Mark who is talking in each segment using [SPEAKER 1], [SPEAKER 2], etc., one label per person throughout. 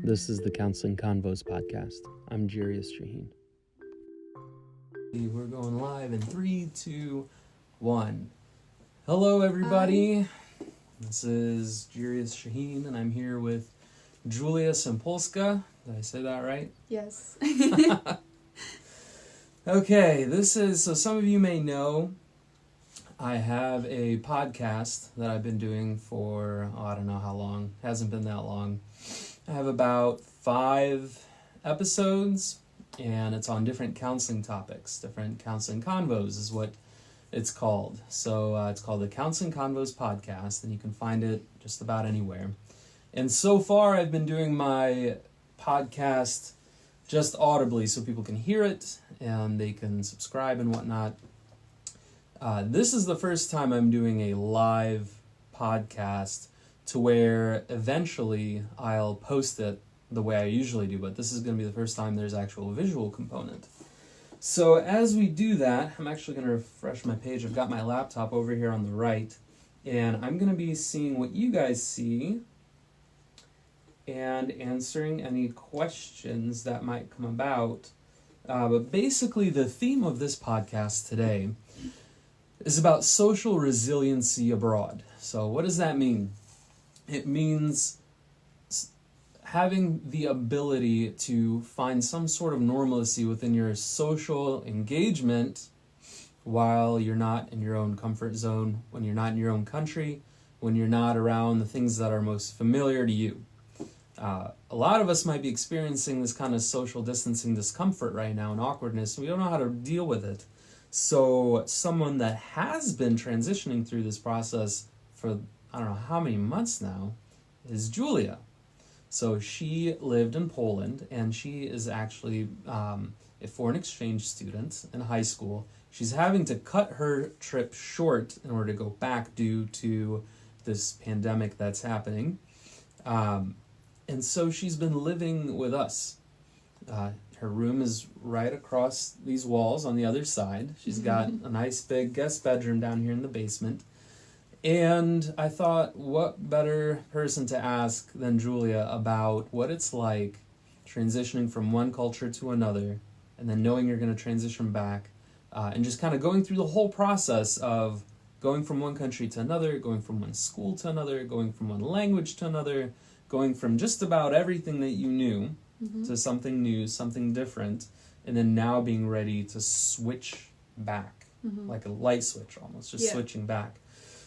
[SPEAKER 1] This is the Counseling Convos podcast. I'm Julia Sampolska. We're going live in 3, 2, 1. Hello, everybody. Hi. This is Julia Sampolska, and I'm here with Julia Sampolska. Did I say that right?
[SPEAKER 2] Yes.
[SPEAKER 1] Okay, so some of you may know I have a podcast that I've been doing for, I don't know how long. It hasn't been that long. I have about 5 episodes, and it's on different counseling topics. Different counseling convos is what it's called. So it's called the Counseling Convos podcast, and you can find it just about anywhere. And so far, I've been doing my podcast just audibly so people can hear it and they can subscribe and whatnot. This is the first time I'm doing a live podcast to where eventually I'll post it the way I usually do, but this is going to be the first time there's actual visual component. So as we do that, I'm actually going to refresh my page. I've got my laptop over here on the right, and I'm going to be seeing what you guys see and answering any questions that might come about. But basically the theme of this podcast today is about social resiliency abroad. So what does that mean? It means having the ability to find some sort of normalcy within your social engagement while you're not in your own comfort zone, when you're not in your own country, when you're not around the things that are most familiar to you. A lot of us might be experiencing this kind of social distancing discomfort right now and awkwardness, and we don't know how to deal with it. So someone that has been transitioning through this process for I don't know how many months now is Julia. So she lived in Poland, and she is actually a foreign exchange student in high school. She's having to cut her trip short in order to go back due to this pandemic that's happening. And so she's been living with us. Her room is right across these walls on the other side. She's got a nice big guest bedroom down here in the basement. And I thought, what better person to ask than Julia about what it's like transitioning from one culture to another, and then knowing you're going to transition back, and just kind of going through the whole process of going from one country to another, going from one school to another, going from one language to another, going from just about everything that you knew to something new, something different, and then now being ready to switch back, like a light switch almost, just switching back.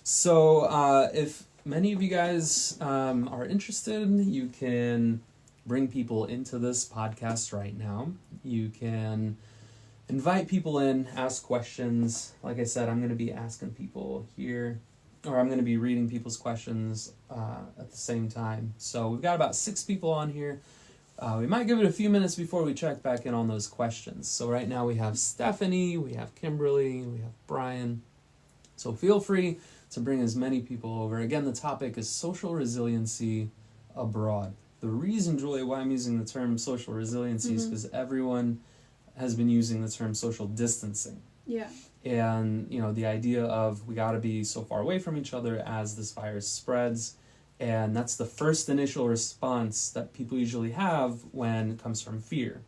[SPEAKER 1] So if many of you guys are interested, you can bring people into this podcast right now. You can invite people in, ask questions. Like I said, I'm going to be asking people here, or I'm going to be reading people's questions at the same time. So we've got about 6 people on here. We might give it a few minutes before we check back in on those questions. So right now we have Stephanie, we have Kimberly, we have Brian. So feel free to bring as many people over. Again, the topic is social resiliency abroad. The reason, Julia, why I'm using the term social resiliency is because everyone has been using the term social distancing.
[SPEAKER 2] Yeah.
[SPEAKER 1] And, the idea of we got to be so far away from each other as this virus spreads. And that's the first initial response that people usually have when it comes from fear.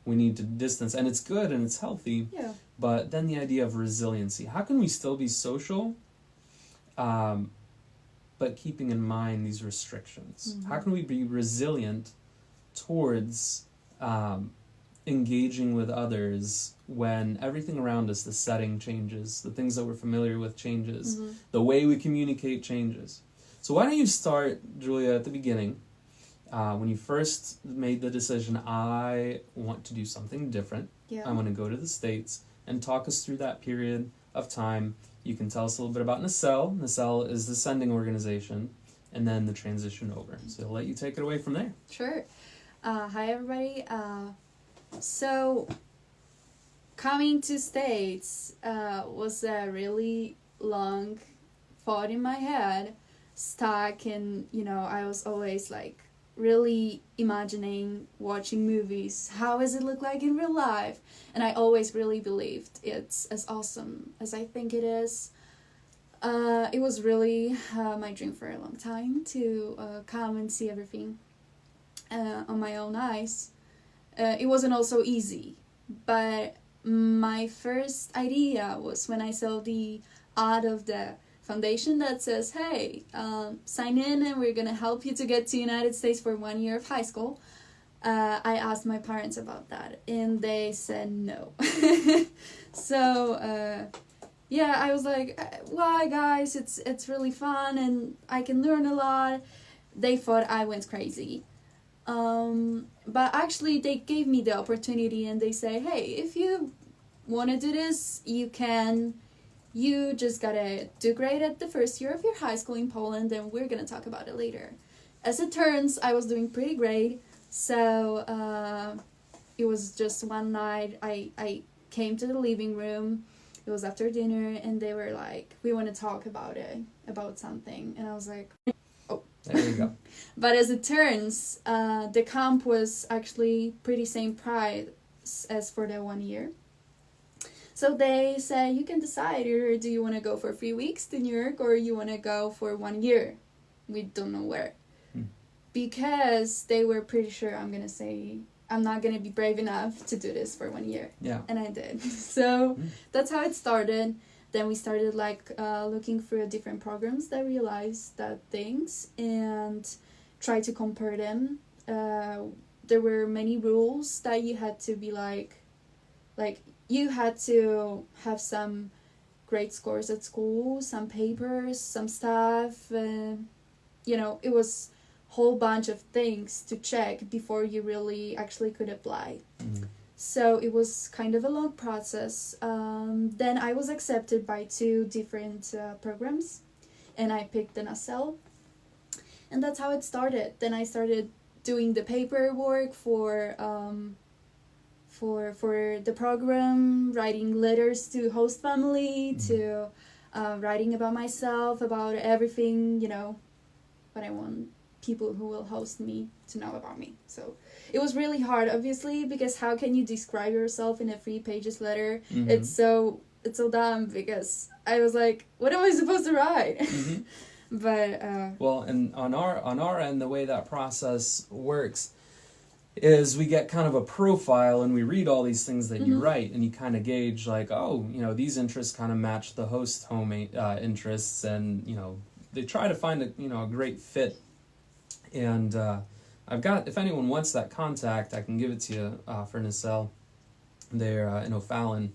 [SPEAKER 1] We need to distance, and it's good and it's healthy.
[SPEAKER 2] Yeah. But
[SPEAKER 1] then the idea of resiliency. How can we still be social, but keeping in mind these restrictions? How can we be resilient towards engaging with others when everything around us, the setting changes, the things that we're familiar with changes, the way we communicate changes? So why don't you start, Julia, at the beginning, when you first made the decision, I want to do something different. Yeah. I want to go to the States, and talk us through that period of time. You can tell us a little bit about Nacel. Nacel is the sending organization, and then the transition over. So I'll let you take it away from there.
[SPEAKER 2] Sure. Hi, everybody. So coming to States was a really long thought in my head, stuck, and, I was always like really imagining watching movies. How does it look like in real life? And I always really believed it's as awesome as I think it is. It was really my dream for a long time to come and see everything. on my own eyes, it wasn't also easy. But my first idea was when I saw the ad of the foundation that says, hey, sign in and we're gonna help you to get to United States for 1 year of high school. I asked my parents about that and they said no. So yeah, I was like, why guys, it's really fun and I can learn a lot. They thought I went crazy. But actually they gave me the opportunity and they say, hey, if you want to do this, you can. You just gotta do great at the first year of your high school in Poland and we're gonna talk about it later. As it turns, I was doing pretty great. So it was just one night I came to the living room. It was after dinner and they were like, we want to talk about it, about something. And I was like, oh.
[SPEAKER 1] There you go.
[SPEAKER 2] But as it turns, the camp was actually pretty same price as for the 1 year. So they say you can decide, either do you want to go for 3 weeks to New York or you want to go for 1 year. We don't know where. Because they were pretty sure I'm not going to be brave enough to do this for 1 year.
[SPEAKER 1] Yeah.
[SPEAKER 2] And I did. So that's how it started. Then we started looking through different programs that realized that things and try to compare them. There were many rules that you had to be like you had to have some great scores at school, some papers, some stuff. It was whole bunch of things to check before you really actually could apply. So it was kind of a long process. Then I was accepted by 2 different programs and I picked the Nacel. And that's how it started. Then I started doing the paperwork for the program, writing letters to host family, to writing about myself, about everything, what I want people who will host me to know about me. So it was really hard, obviously, because how can you describe yourself in a 3 pages letter? It's so dumb, because I was like, what am I supposed to write? But
[SPEAKER 1] well, and on our end, the way that process works is we get kind of a profile and we read all these things that you write and you kind of gauge like, oh, these interests kind of match the host home interests, and they try to find a great fit. And I've got, if anyone wants that contact, I can give it to you for Nacel. They're in O'Fallon,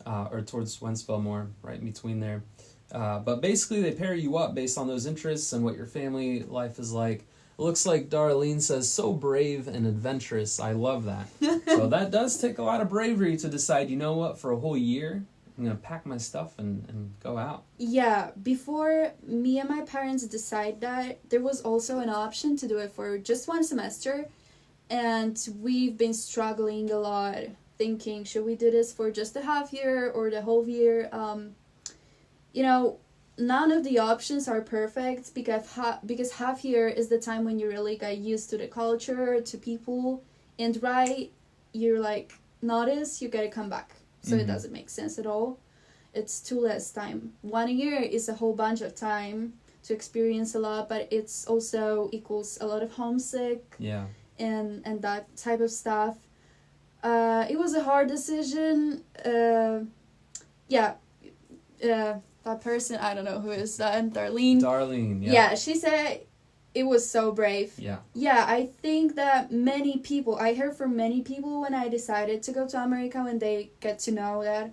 [SPEAKER 1] or towards Wentzville more, right in between there. But basically they pair you up based on those interests and what your family life is like. It looks like Darlene says, so brave and adventurous. I love that. So that does take a lot of bravery to decide, for a whole year, I'm going to pack my stuff and go out.
[SPEAKER 2] Yeah, before me and my parents decide that, there was also an option to do it for just 1 semester. And we've been struggling a lot, thinking, should we do this for just a half year or the whole year? None of the options are perfect because half year is the time when you really get used to the culture, to people, and you're like, notice you gotta come back. So it doesn't make sense at all. It's too less time. 1 year is a whole bunch of time to experience a lot, but it's also equals a lot of homesick.
[SPEAKER 1] Yeah.
[SPEAKER 2] And that type of stuff. It was a hard decision. That person, I don't know who is that, Darlene.
[SPEAKER 1] Darlene, yeah.
[SPEAKER 2] Yeah, she said it was so brave.
[SPEAKER 1] Yeah.
[SPEAKER 2] Yeah, I think that I heard from many people when I decided to go to America, when they get to know that,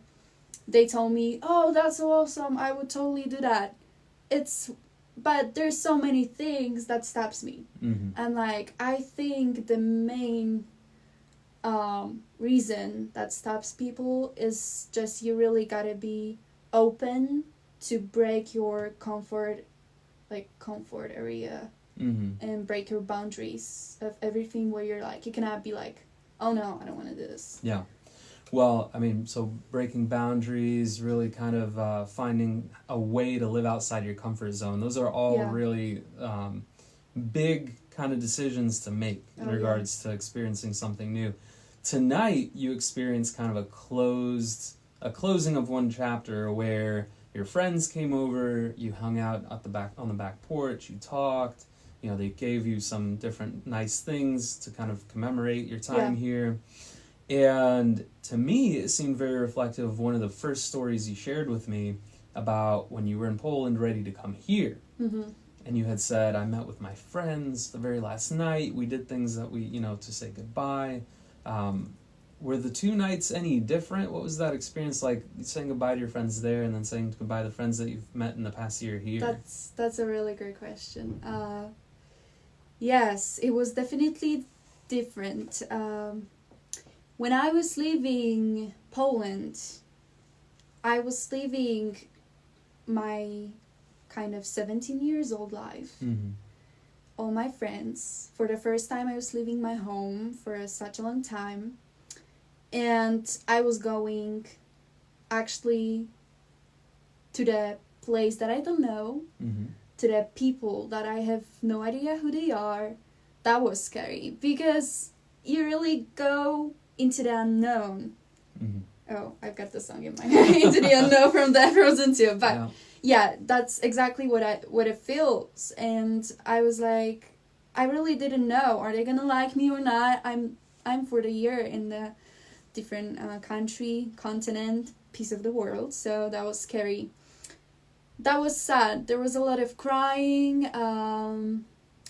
[SPEAKER 2] they told me, oh, that's so awesome, I would totally do that. But there's so many things that stops me. And I think the main reason that stops people is just you really gotta be open to break your comfort area and break your boundaries of everything, where you're like, you cannot be like, oh no, I don't want to do this.
[SPEAKER 1] Yeah. Well, so breaking boundaries, really kind of finding a way to live outside your comfort zone. Those are all really big kind of decisions to make in regards to experiencing something new. Tonight, you experienced kind of a closing of 1 chapter where your friends came over, you hung out on the back porch, you talked, they gave you some different nice things to kind of commemorate your time here. And to me, it seemed very reflective of one of the first stories you shared with me about when you were in Poland ready to come here.
[SPEAKER 2] Mm-hmm.
[SPEAKER 1] And you had said, I met with my friends the very last night. We did things that we, to say goodbye. Were the 2 nights any different? What was that experience like, saying goodbye to your friends there and then saying goodbye to the friends that you've met in the past year here?
[SPEAKER 2] That's a really great question. Yes, it was definitely different. When I was leaving Poland, I was leaving my kind of 17 years old life.
[SPEAKER 1] Mm-hmm.
[SPEAKER 2] All my friends. For the first time, I was leaving my home for such a long time. And I was going actually to the place that I don't know,
[SPEAKER 1] mm-hmm.
[SPEAKER 2] to the people that I have no idea who they are. That was scary because you really go into the unknown.
[SPEAKER 1] Mm-hmm.
[SPEAKER 2] Oh, I've got the song in my head. Into the unknown from the Frozen 2. But yeah, that's exactly what it feels. And I was like, I really didn't know. Are they gonna like me or not? I'm for the year in the different country, continent, piece of the world. So that was scary. That was sad. There was a lot of crying.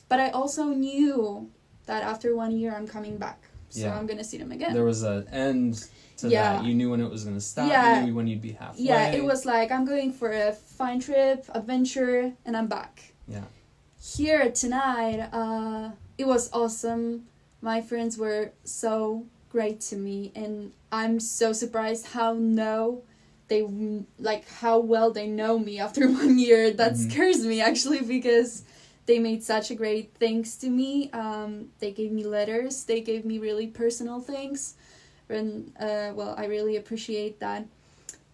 [SPEAKER 2] But I also knew that after 1 year I'm coming back. So I'm gonna see them again.
[SPEAKER 1] There was an end to that. You knew when it was gonna stop.
[SPEAKER 2] Yeah.
[SPEAKER 1] You knew when you'd be halfway.
[SPEAKER 2] Yeah, it was like, I'm going for a fine trip, adventure, and I'm back.
[SPEAKER 1] Yeah.
[SPEAKER 2] Here tonight, it was awesome. My friends were so great to me, and I'm so surprised how well they know me after 1 year. That
[SPEAKER 1] mm-hmm.
[SPEAKER 2] scares me actually, because they made such a great things to me. They gave me letters. They gave me really personal things. And, I really appreciate that.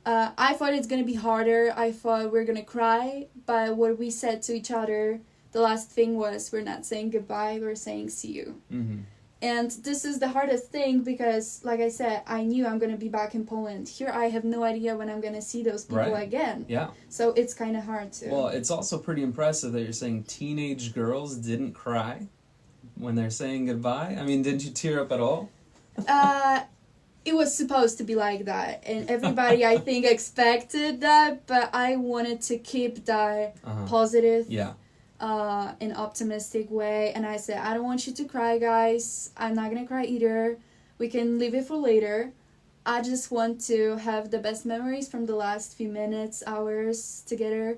[SPEAKER 2] I thought it's going to be harder. I thought we're going to cry. But what we said to each other, the last thing was, we're not saying goodbye, we're saying see you.
[SPEAKER 1] Mm-hmm.
[SPEAKER 2] And this is the hardest thing because, like I said, I knew I'm going to be back in Poland. Here I have no idea when I'm going to see those people again.
[SPEAKER 1] Yeah.
[SPEAKER 2] So it's kind of hard to...
[SPEAKER 1] Well, it's also pretty impressive that you're saying teenage girls didn't cry when they're saying goodbye. I mean, didn't you tear up at all?
[SPEAKER 2] It was supposed to be like that. And everybody, I think, expected that. But I wanted to keep that positive...
[SPEAKER 1] Yeah.
[SPEAKER 2] An optimistic way, and I said, I don't want you to cry, guys. I'm not gonna cry either. We can leave it for later. I just want to have the best memories from the last few minutes, hours together.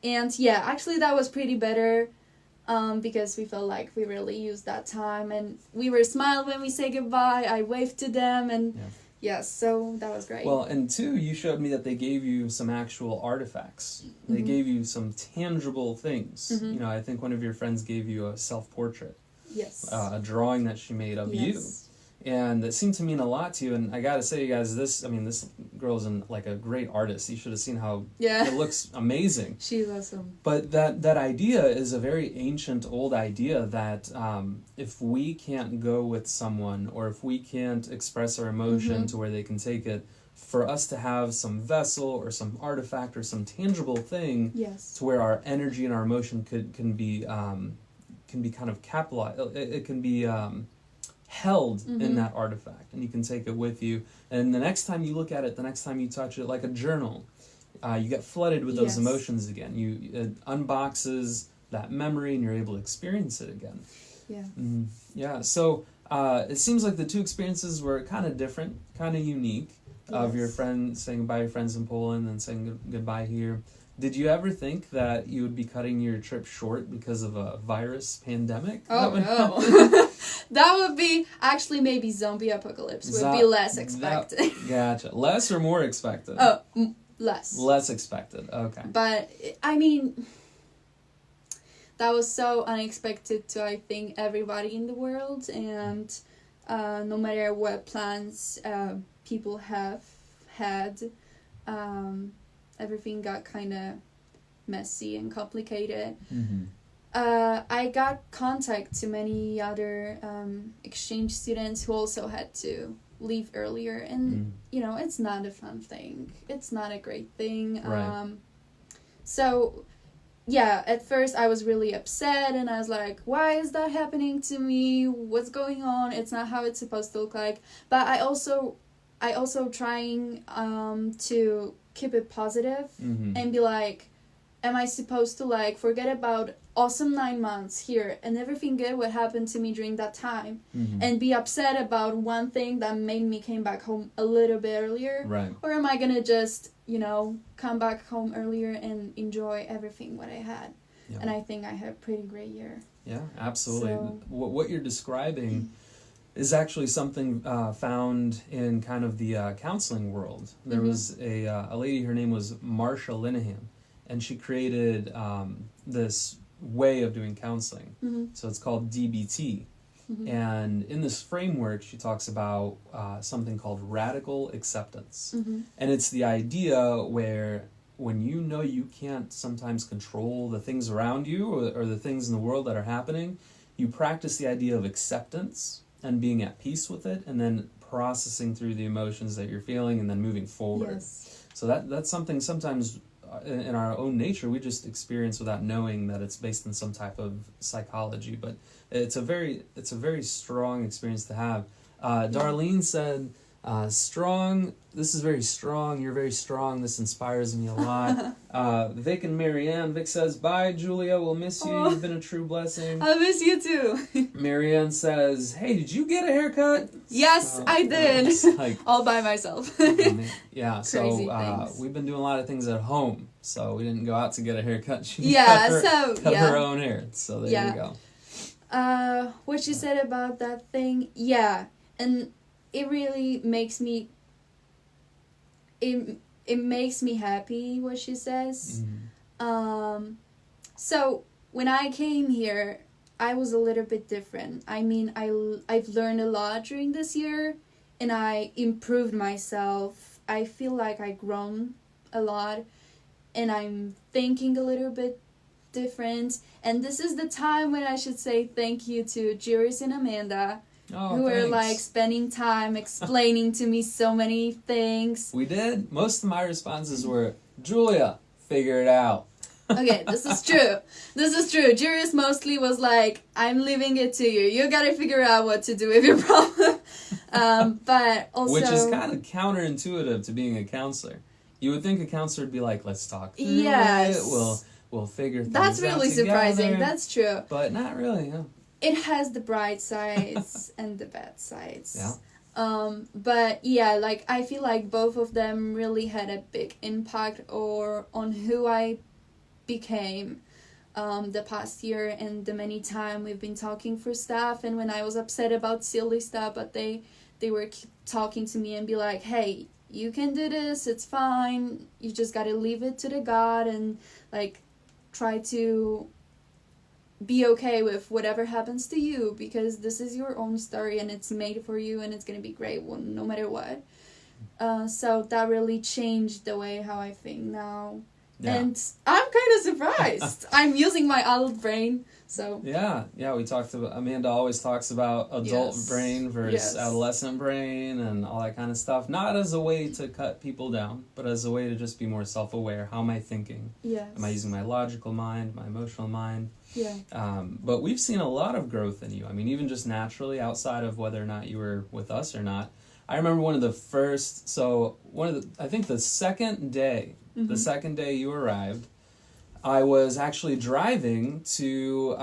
[SPEAKER 2] And yeah, actually that was pretty better, because we felt like we really used that time, and we were smiling when we say goodbye. I waved to them, and yes, so that was great.
[SPEAKER 1] Well, and 2, you showed me that they gave you some actual artifacts.
[SPEAKER 2] Mm-hmm.
[SPEAKER 1] They gave you some tangible things.
[SPEAKER 2] Mm-hmm.
[SPEAKER 1] I think one of your friends gave you a self-portrait.
[SPEAKER 2] Yes.
[SPEAKER 1] A drawing that she made of you. And it seemed to mean a lot to you. And I gotta say, you guys, this girl's a great artist. You should have seen how it looks amazing.
[SPEAKER 2] She's awesome.
[SPEAKER 1] But that idea is a very ancient, old idea that if we can't go with someone, or if we can't express our emotion to where they can take it, for us to have some vessel or some artifact or some tangible thing to where our energy and our emotion can be kind of capitalized. It can be held in that artifact, and you can take it with you. And the next time you look at it, the next time you touch it, like a journal, you get flooded with those emotions again. It unboxes that memory, and you're able to experience it again. Yeah. So it seems like the 2 experiences were kind of different, kind of unique. Of your friend saying goodbye to your friends in Poland and saying goodbye here. Did you ever think that you would be cutting your trip short because of a virus pandemic?
[SPEAKER 2] Oh, no. That would be, actually, maybe zombie apocalypse would be less expected.
[SPEAKER 1] Gotcha. Less or more expected?
[SPEAKER 2] Oh, less.
[SPEAKER 1] Less expected, okay.
[SPEAKER 2] But, I mean, that was so unexpected to, I think, everybody in the world. And no matter what plans people have had, everything got kind of messy and complicated. I got contact to many other exchange students who also had to leave earlier, and it's not a fun thing. It's not a great thing.
[SPEAKER 1] Right.
[SPEAKER 2] So yeah, at first I was really upset and I was like, why is that happening to me? What's going on? It's not how it's supposed to look like. But I also trying to keep it positive and be like, am I supposed to like forget about awesome 9 months here and everything good what happened to me during that time and be upset about one thing that made me came back home a little bit earlier?
[SPEAKER 1] Right.
[SPEAKER 2] Or am I gonna just, come back home earlier and enjoy everything what I had? Yeah. And I think I had a pretty great year.
[SPEAKER 1] Yeah, absolutely.
[SPEAKER 2] So,
[SPEAKER 1] what you're describing is actually something found in kind of the counseling world. There was a lady, her name was Marsha Linehan, and she created this way of doing counseling. So it's called DBT. And in this framework, she talks about something called radical acceptance. And it's the idea where when you know you can't sometimes control the things around you or the things in the world that are happening, you practice the idea of acceptance and being at peace with it, and then processing through the emotions that you're feeling and then moving forward.
[SPEAKER 2] Yes.
[SPEAKER 1] So that's something sometimes in our own nature we just experience without knowing that it's based in some type of psychology, but it's a very strong experience to have. Darlene said, strong, this is very strong, you're very strong, this inspires me a lot. Vic and Marianne, Vic says, bye Julia, we'll miss you, you've been a true blessing.
[SPEAKER 2] I miss you too.
[SPEAKER 1] Marianne says, hey, did you get a haircut?
[SPEAKER 2] Yes, I did.
[SPEAKER 1] Like,
[SPEAKER 2] all by myself.
[SPEAKER 1] Yeah, so we've been doing a lot of things at home, so we didn't go out to get a haircut. She cut her own hair, so there you go.
[SPEAKER 2] What she said about that thing, and it really makes me it makes me happy what she says. So when I came here, I was a little bit different. I mean, I've learned a lot during this year and I improved myself. I feel like I've grown a lot and I'm thinking a little bit different, and this is the time when I should say thank you to Juris and Amanda, who were like spending time explaining to me so many things.
[SPEAKER 1] We did. Most of my responses were, Julia, figure it out.
[SPEAKER 2] Okay, this is true. Juris mostly was like, I'm leaving it to you. You gotta figure out what to do with your problem. But also,
[SPEAKER 1] which is kind of counterintuitive to being a counselor. You would think a counselor would be like, let's talk through it. We'll figure things out.
[SPEAKER 2] That's really surprising. That's true.
[SPEAKER 1] But not really, yeah.
[SPEAKER 2] It has the bright sides and the bad sides.
[SPEAKER 1] Yeah.
[SPEAKER 2] But yeah, like I feel like both of them really had a big impact on who I became the past year and the many time we've been talking for stuff, and when I was upset about silly stuff, but they were keep talking to me and be like, hey, you can do this, it's fine, you just gotta leave it to the God and like try to be okay with whatever happens to you, because this is your own story and it's made for you and it's gonna be great no matter what. So that really changed the way how I think now. Yeah. And I'm kind of surprised. I'm using my adult brain, so... Yeah,
[SPEAKER 1] we talked about... Amanda always talks about adult brain versus adolescent brain and all that kind of stuff. Not as a way to cut people down, but as a way to just be more self-aware. How am I thinking?
[SPEAKER 2] Yes.
[SPEAKER 1] Am I using my logical mind, my emotional mind?
[SPEAKER 2] Yeah.
[SPEAKER 1] But we've seen a lot of growth in you. I mean, even just naturally, outside of whether or not you were with us or not. I remember I think the second day... Mm-hmm. The second day you arrived, I was actually driving to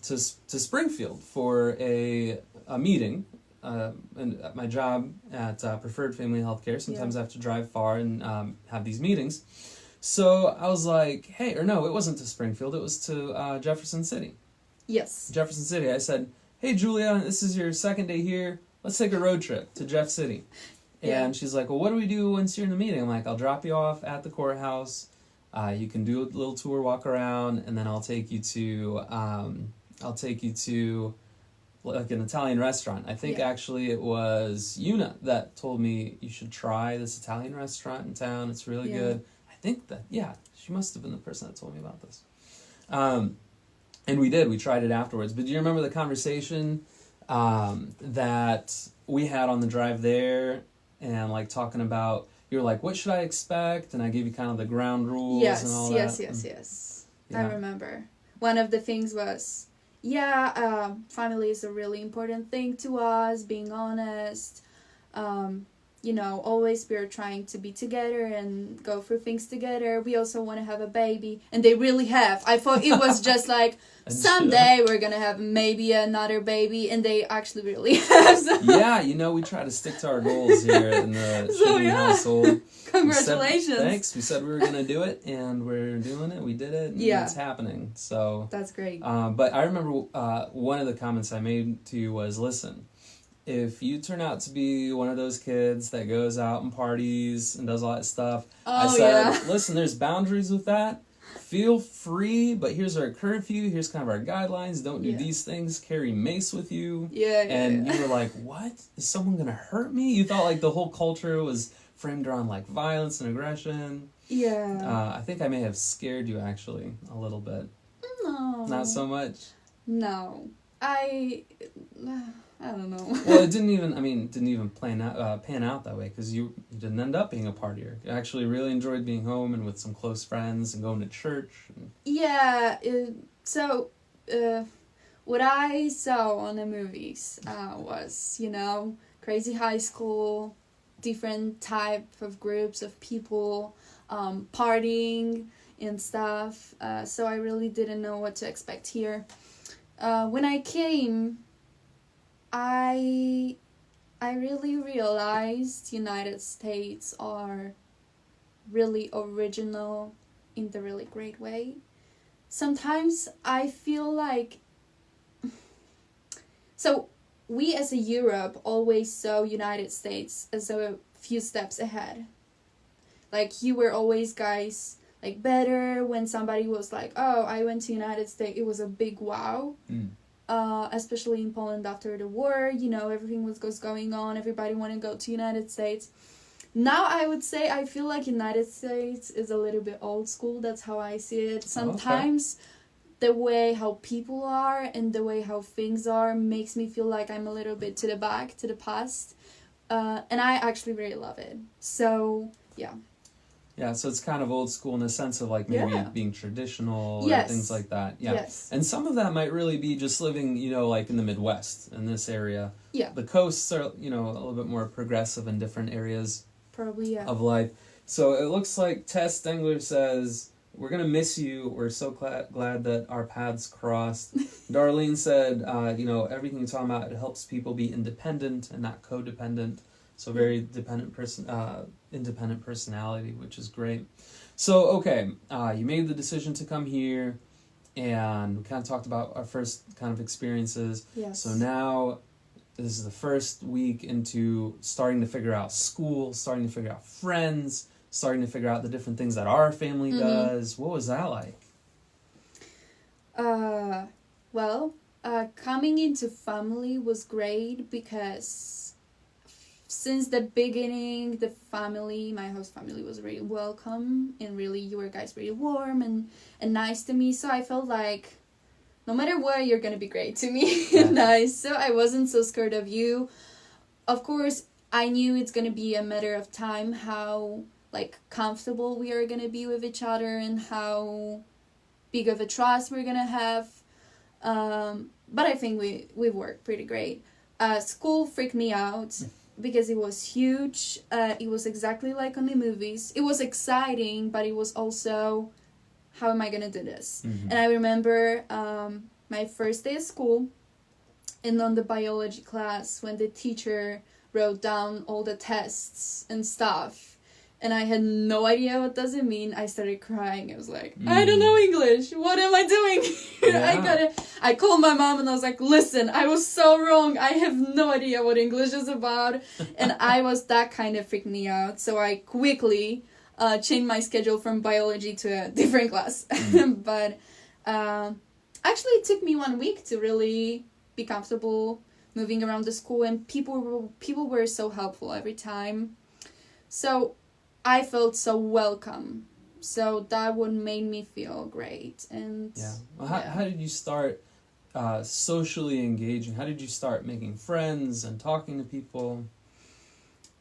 [SPEAKER 1] Springfield for a meeting, and at my job at Preferred Family Healthcare. Sometimes I have to drive far and have these meetings. So I was like, hey, or no, it wasn't to Springfield. It was to Jefferson City.
[SPEAKER 2] Yes.
[SPEAKER 1] Jefferson City. I said, hey, Julia, this is your second day here. Let's take a road trip to Jeff City. And she's like, well, what do we do once you're in the meeting? I'm like, I'll drop you off at the courthouse. You can do a little tour, walk around, and then I'll take you to like an Italian restaurant. I think actually it was Una that told me you should try this Italian restaurant in town. It's really good. I think that, she must have been the person that told me about this. And we did. We tried it afterwards. But do you remember the conversation that we had on the drive there? And like talking about, you were like, what should I expect? And I gave you kind of the ground rules and all that. Yes.
[SPEAKER 2] I remember. One of the things was, family is a really important thing to us, being honest. Always we're trying to be together and go through things together. We also want to have a baby. And they really have. I thought it was just like, someday we're going to have maybe another baby. And they actually really have. So.
[SPEAKER 1] Yeah, we try to stick to our goals here in the household.
[SPEAKER 2] Congratulations.
[SPEAKER 1] Thanks. We said we were going to do it, and we're doing it. We did it, and it's happening. So
[SPEAKER 2] that's great.
[SPEAKER 1] But I remember one of the comments I made to you was, listen, if you turn out to be one of those kids that goes out and parties and does all that stuff, I said, listen, there's boundaries with that. Feel free, but here's our curfew. Here's kind of our guidelines. Don't do these things. Carry mace with you. And you were like, what? Is someone going to hurt me? You thought like the whole culture was framed around like violence and aggression.
[SPEAKER 2] Yeah.
[SPEAKER 1] I think I may have scared you actually a little bit.
[SPEAKER 2] No.
[SPEAKER 1] Not so much?
[SPEAKER 2] No. I don't know.
[SPEAKER 1] Well, it didn't even pan out that way, because you didn't end up being a partier. You actually really enjoyed being home and with some close friends and going to church.
[SPEAKER 2] What I saw on the movies was, crazy high school, different type of groups of people, partying and stuff. So I really didn't know what to expect here. When I came, I really realized United States are really original in the really great way. Sometimes I feel like... So, we as a Europe always saw United States as a few steps ahead. Like, you were always, guys, like, better when somebody was like, oh, I went to United States. It was a big wow. Especially in Poland after the war, everything was going on. Everybody wanted to go to United States. Now I would say I feel like United States is a little bit old school. That's how I see it. Sometimes the way how people are and the way how things are makes me feel like I'm a little bit to the back, to the past. And I actually really love it. So, yeah.
[SPEAKER 1] Yeah, so it's kind of old school in the sense of like maybe being traditional or things like that. Yeah.
[SPEAKER 2] Yes.
[SPEAKER 1] And some of that might really be just living, like in the Midwest, in this area.
[SPEAKER 2] Yeah.
[SPEAKER 1] The coasts are, a little bit more progressive in different areas of life. So it looks like Tess Dengler says, we're going to miss you. We're so glad that our paths crossed. Darlene said, everything you're talking about, it helps people be independent and not codependent. So very independent personality, which is great. So, okay, you made the decision to come here, and we kind of talked about our first kind of experiences.
[SPEAKER 2] Yes.
[SPEAKER 1] So now, this is the first week into starting to figure out school, starting to figure out friends, starting to figure out the different things that our family does. What was that like?
[SPEAKER 2] Coming into family was great because... Since the beginning, my host family was really welcome, and really, you were guys really warm and nice to me, so I felt like, no matter what, you're gonna be great to me, nice, so I wasn't so scared of you. Of course, I knew it's gonna be a matter of time, how, comfortable we are gonna be with each other, and how big of a trust we're gonna have, but I think we worked pretty great. School freaked me out, because it was huge. It was exactly like on the movies. It was exciting, but it was also, how am I gonna do this? And I remember my first day of school, and on the biology class, when the teacher wrote down all the tests and stuff, and I had no idea what does it mean. I started crying. I was like, I don't know English. What am I doing? I called my mom and I was like, listen, I was so wrong. I have no idea what English is about. And that kind of freaked me out. So I quickly changed my schedule from biology to a different class. But actually it took me 1 week to really be comfortable moving around the school. And people were so helpful every time. So I felt so welcome. So that would make me feel great. And
[SPEAKER 1] how did you start socially engaging? How did you start making friends and talking to people?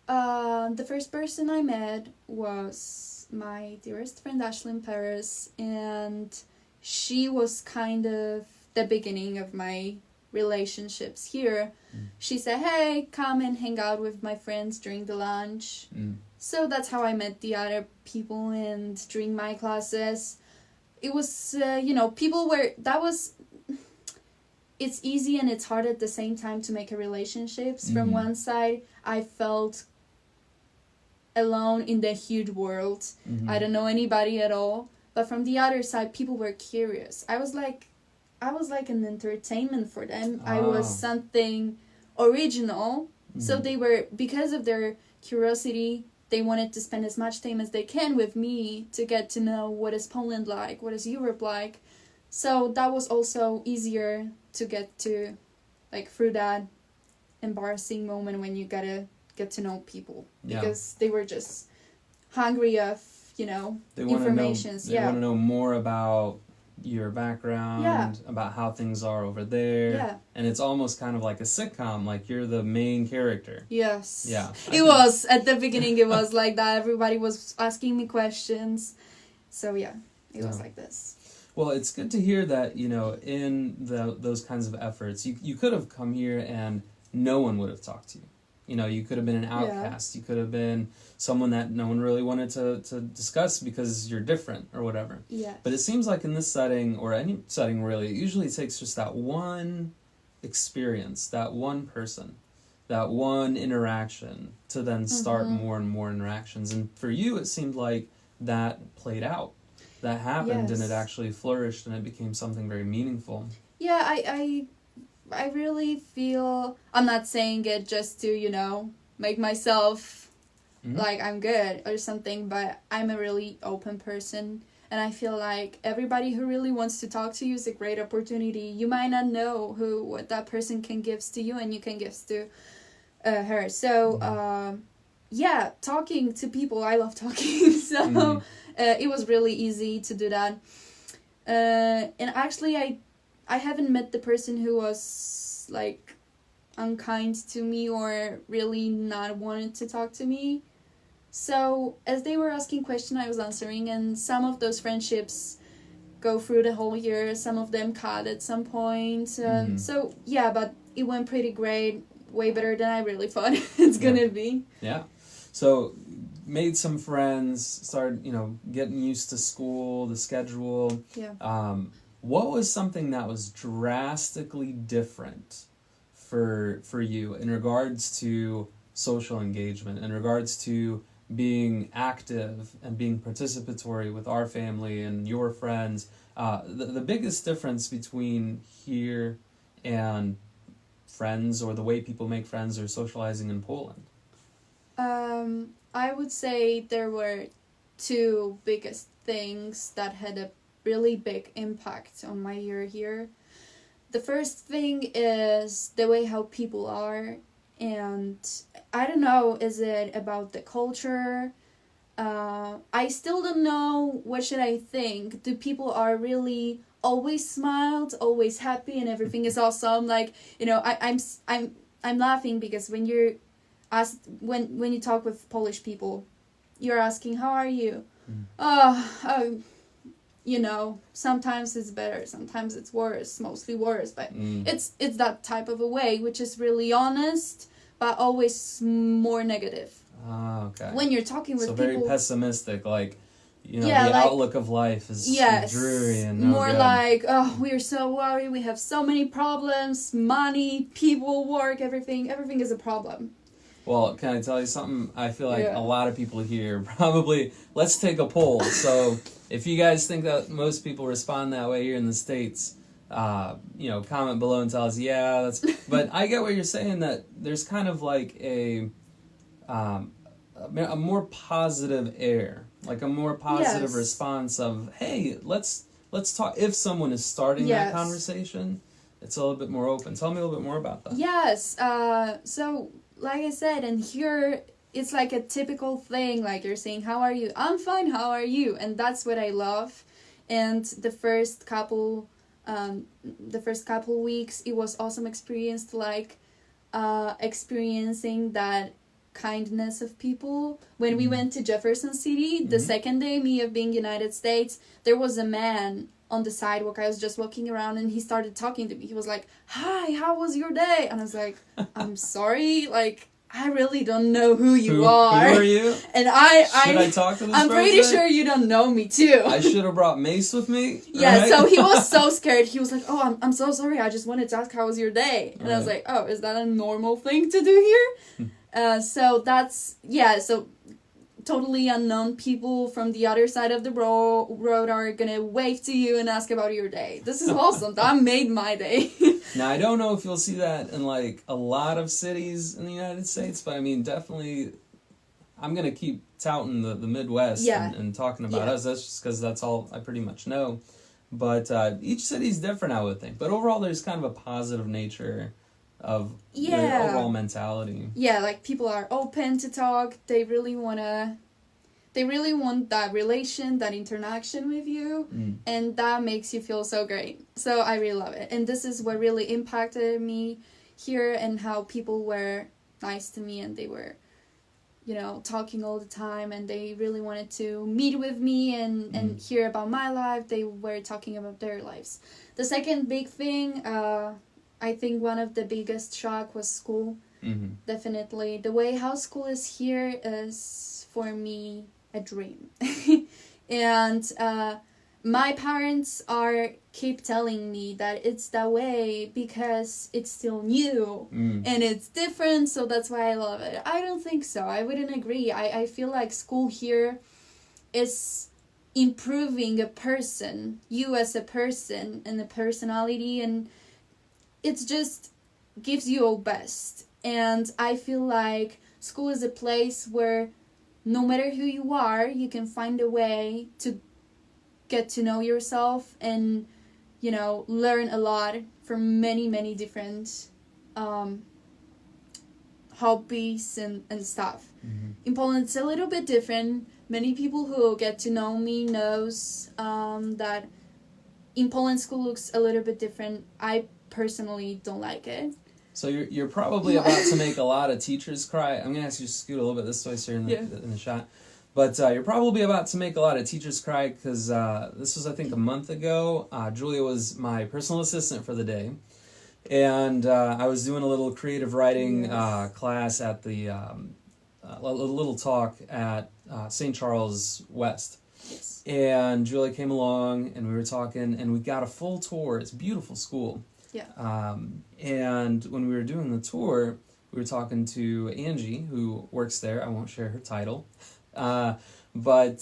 [SPEAKER 2] The first person I met was my dearest friend Ashley in Paris, and she was kind of the beginning of my relationships here. She said, hey, come and hang out with my friends during the lunch. So that's how I met the other people, and during my classes it was people were, it's easy and it's hard at the same time to make a relationships. From one side, I felt alone in the huge world. I don't know anybody at all. But from the other side, people were curious. I was like an entertainment for them. I was something original. So they were, because of their curiosity, they wanted to spend as much time as they can with me to get to know what is Poland like, what is Europe like. So that was also easier to get to, like, through that embarrassing moment when you gotta get to know people. Because they were just hungry of, information.
[SPEAKER 1] They want to know more about your background, about how things are over there.
[SPEAKER 2] Yeah.
[SPEAKER 1] And it's almost kind of like a sitcom, like you're the main character.
[SPEAKER 2] Yes.
[SPEAKER 1] Yeah.
[SPEAKER 2] It was. At the beginning, it was like that. Everybody was asking me questions. So, yeah, it was like this.
[SPEAKER 1] Well, it's good to hear that, in those kinds of efforts, you could have come here and no one would have talked to you. You could have been an outcast. You could have been someone that no one really wanted to discuss because you're different or whatever.
[SPEAKER 2] Yeah.
[SPEAKER 1] But it seems like in this setting, or any setting really, it usually takes just that one experience, that one person, that one interaction to then start more and more interactions. And for you, it seemed like that played out. That happened, and it actually flourished, and it became something very meaningful.
[SPEAKER 2] Yeah, I really feel, I'm not saying it just to, make myself like I'm good or something, but I'm a really open person, and I feel like everybody who really wants to talk to you is a great opportunity. You might not know what that person can give to you, and you can give to her. So, talking to people, I love talking, so it was really easy to do that. And actually, I haven't met the person who was, like, unkind to me or really not wanted to talk to me. So, as they were asking questions, I was answering, and some of those friendships go through the whole year. Some of them cut at some point. So, yeah, but it went pretty great, way better than I really thought it's gonna be.
[SPEAKER 1] Yeah. So, made some friends, started, getting used to school, the schedule.
[SPEAKER 2] Yeah.
[SPEAKER 1] What was something that was drastically different for you in regards to social engagement, in regards to being active and being participatory with our family and your friends? The biggest difference between here and friends, or the way people make friends or socializing in Poland?
[SPEAKER 2] I would say there were two biggest things that had a really big impact on my year here. The first thing is the way how people are, and I don't know, is it about the culture? I still don't know, what should I think? Do people are really always smiled, always happy, and everything is awesome? Like, I'm laughing because when you're asked, when you talk with Polish people, you're asking, how are you? Sometimes it's better, sometimes it's worse, mostly worse, but it's that type of a way, which is really honest, but always more negative.
[SPEAKER 1] Okay.
[SPEAKER 2] When you're talking with people... So
[SPEAKER 1] very pessimistic, like, the outlook of life is dreary and no
[SPEAKER 2] more
[SPEAKER 1] good.
[SPEAKER 2] Like, we're so worried, we have so many problems, money, people, work, everything is a problem.
[SPEAKER 1] Well, can I tell you something? I feel like a lot of people here probably... Let's take a poll. So, if you guys think that most people respond that way here in the States, comment below and tell us, that's... But I get what you're saying, that there's kind of like a more positive air, like a more positive response of, hey, let's talk. If someone is starting that conversation, it's a little bit more open. Tell me a little bit more about that.
[SPEAKER 2] Yes. So, like I said, and here it's like a typical thing, like you're saying, how are you? I'm fine, how are you? And that's what I love. And the first couple weeks, it was awesome experience, like experiencing that kindness of people. When we went to Jefferson City, the second day, me of being United States, there was a man on the sidewalk. I was just walking around and he started talking to me. He was like, "Hi, how was your day?" And I was like, "I'm sorry, like, I really don't know who you are.
[SPEAKER 1] Who are you?
[SPEAKER 2] And
[SPEAKER 1] Should I talk to this
[SPEAKER 2] I'm pretty
[SPEAKER 1] person?
[SPEAKER 2] sure you don't know me too."
[SPEAKER 1] I should have brought Mace with me.
[SPEAKER 2] Yeah,
[SPEAKER 1] right?
[SPEAKER 2] so he was so scared. He was like, "Oh, I'm so sorry. I just wanted to ask how was your day." And I was
[SPEAKER 1] Right.
[SPEAKER 2] like, "Oh, is that a normal thing to do here?" So that's, yeah, so totally unknown people from the other side of the road are gonna wave to you and ask about your day. This is awesome. That made my day.
[SPEAKER 1] Now, I don't know if you'll see that in, like, a lot of cities in the United States, but, I mean, definitely, I'm going to keep touting the Midwest and talking about us. That's just because that's all I pretty much know. But each city's different, I would think. But overall, there's kind of a positive nature of the overall mentality.
[SPEAKER 2] Yeah, like, people are open to talk. They really want that relation, that interaction with you, and that makes you feel so great. So I really love it. And this is what really impacted me here, and how people were nice to me, and they were, you know, talking all the time, and they really wanted to meet with me and hear about my life. They were talking about their lives. The second big thing, I think one of the biggest shock was school. Definitely. The way how school is here is, for me, a dream. And my parents keep telling me that it's that way because it's still new and it's different, so that's why I love it. I don't think so. I wouldn't agree. I feel like school here is improving a person, you as a person, and the personality, and it's just gives you your best. And I feel like school is a place where no matter who you are, you can find a way to get to know yourself and, you know, learn a lot from many, many different hobbies and stuff. In Poland, it's a little bit different. Many people who get to know me knows that in Poland, school looks a little bit different. I personally don't like it.
[SPEAKER 1] So you're probably about to make a lot of teachers cry. I'm going to ask you to scoot a little bit this way so you're in the shot. But you're probably about to make a lot of teachers cry because this was, I think, a month ago. Julia was my personal assistant for the day. And I was doing a little creative writing class at the a little talk at St. Charles West.
[SPEAKER 2] Yes.
[SPEAKER 1] And Julia came along and we were talking and we got a full tour. It's a beautiful school.
[SPEAKER 2] Yeah.
[SPEAKER 1] And when we were doing the tour, we were talking to Angie, who works there. I won't share her title. But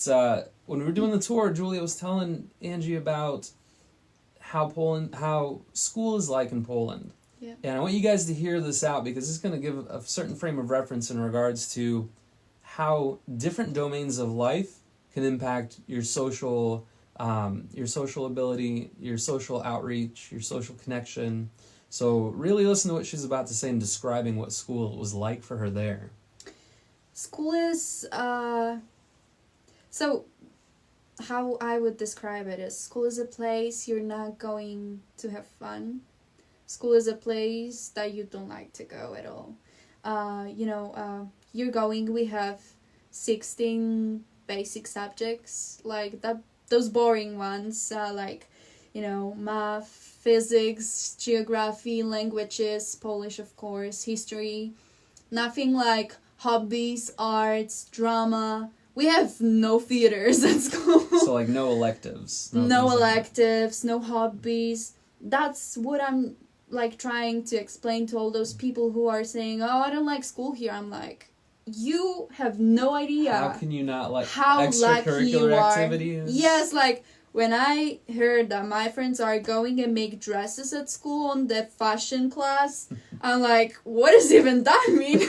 [SPEAKER 1] when we were doing the tour, Julia was telling Angie about how school is like in Poland.
[SPEAKER 2] Yeah.
[SPEAKER 1] And I want you guys to hear this out because it's going to give a certain frame of reference in regards to how different domains of life can impact your social ability, your social outreach, your social connection. So really listen to what she's about to say in describing what school was like for her there.
[SPEAKER 2] School is, so how I would describe it is, school is a place you're not going to have fun. School is a place that you don't like to go at all. You're going, we have 16 basic subjects, like those boring ones, math, physics, geography, languages, Polish, of course, history. Nothing like hobbies, arts, drama. We have no theaters at school.
[SPEAKER 1] So like no electives.
[SPEAKER 2] No electives, no hobbies. That's what I'm like trying to explain to all those people who are saying, "Oh, I don't like school here." I'm like, you have no idea.
[SPEAKER 1] How can you not like
[SPEAKER 2] how
[SPEAKER 1] extracurricular activities?
[SPEAKER 2] Yes, like when I heard that my friends are going and make dresses at school on the fashion class, I'm like, what does even that mean?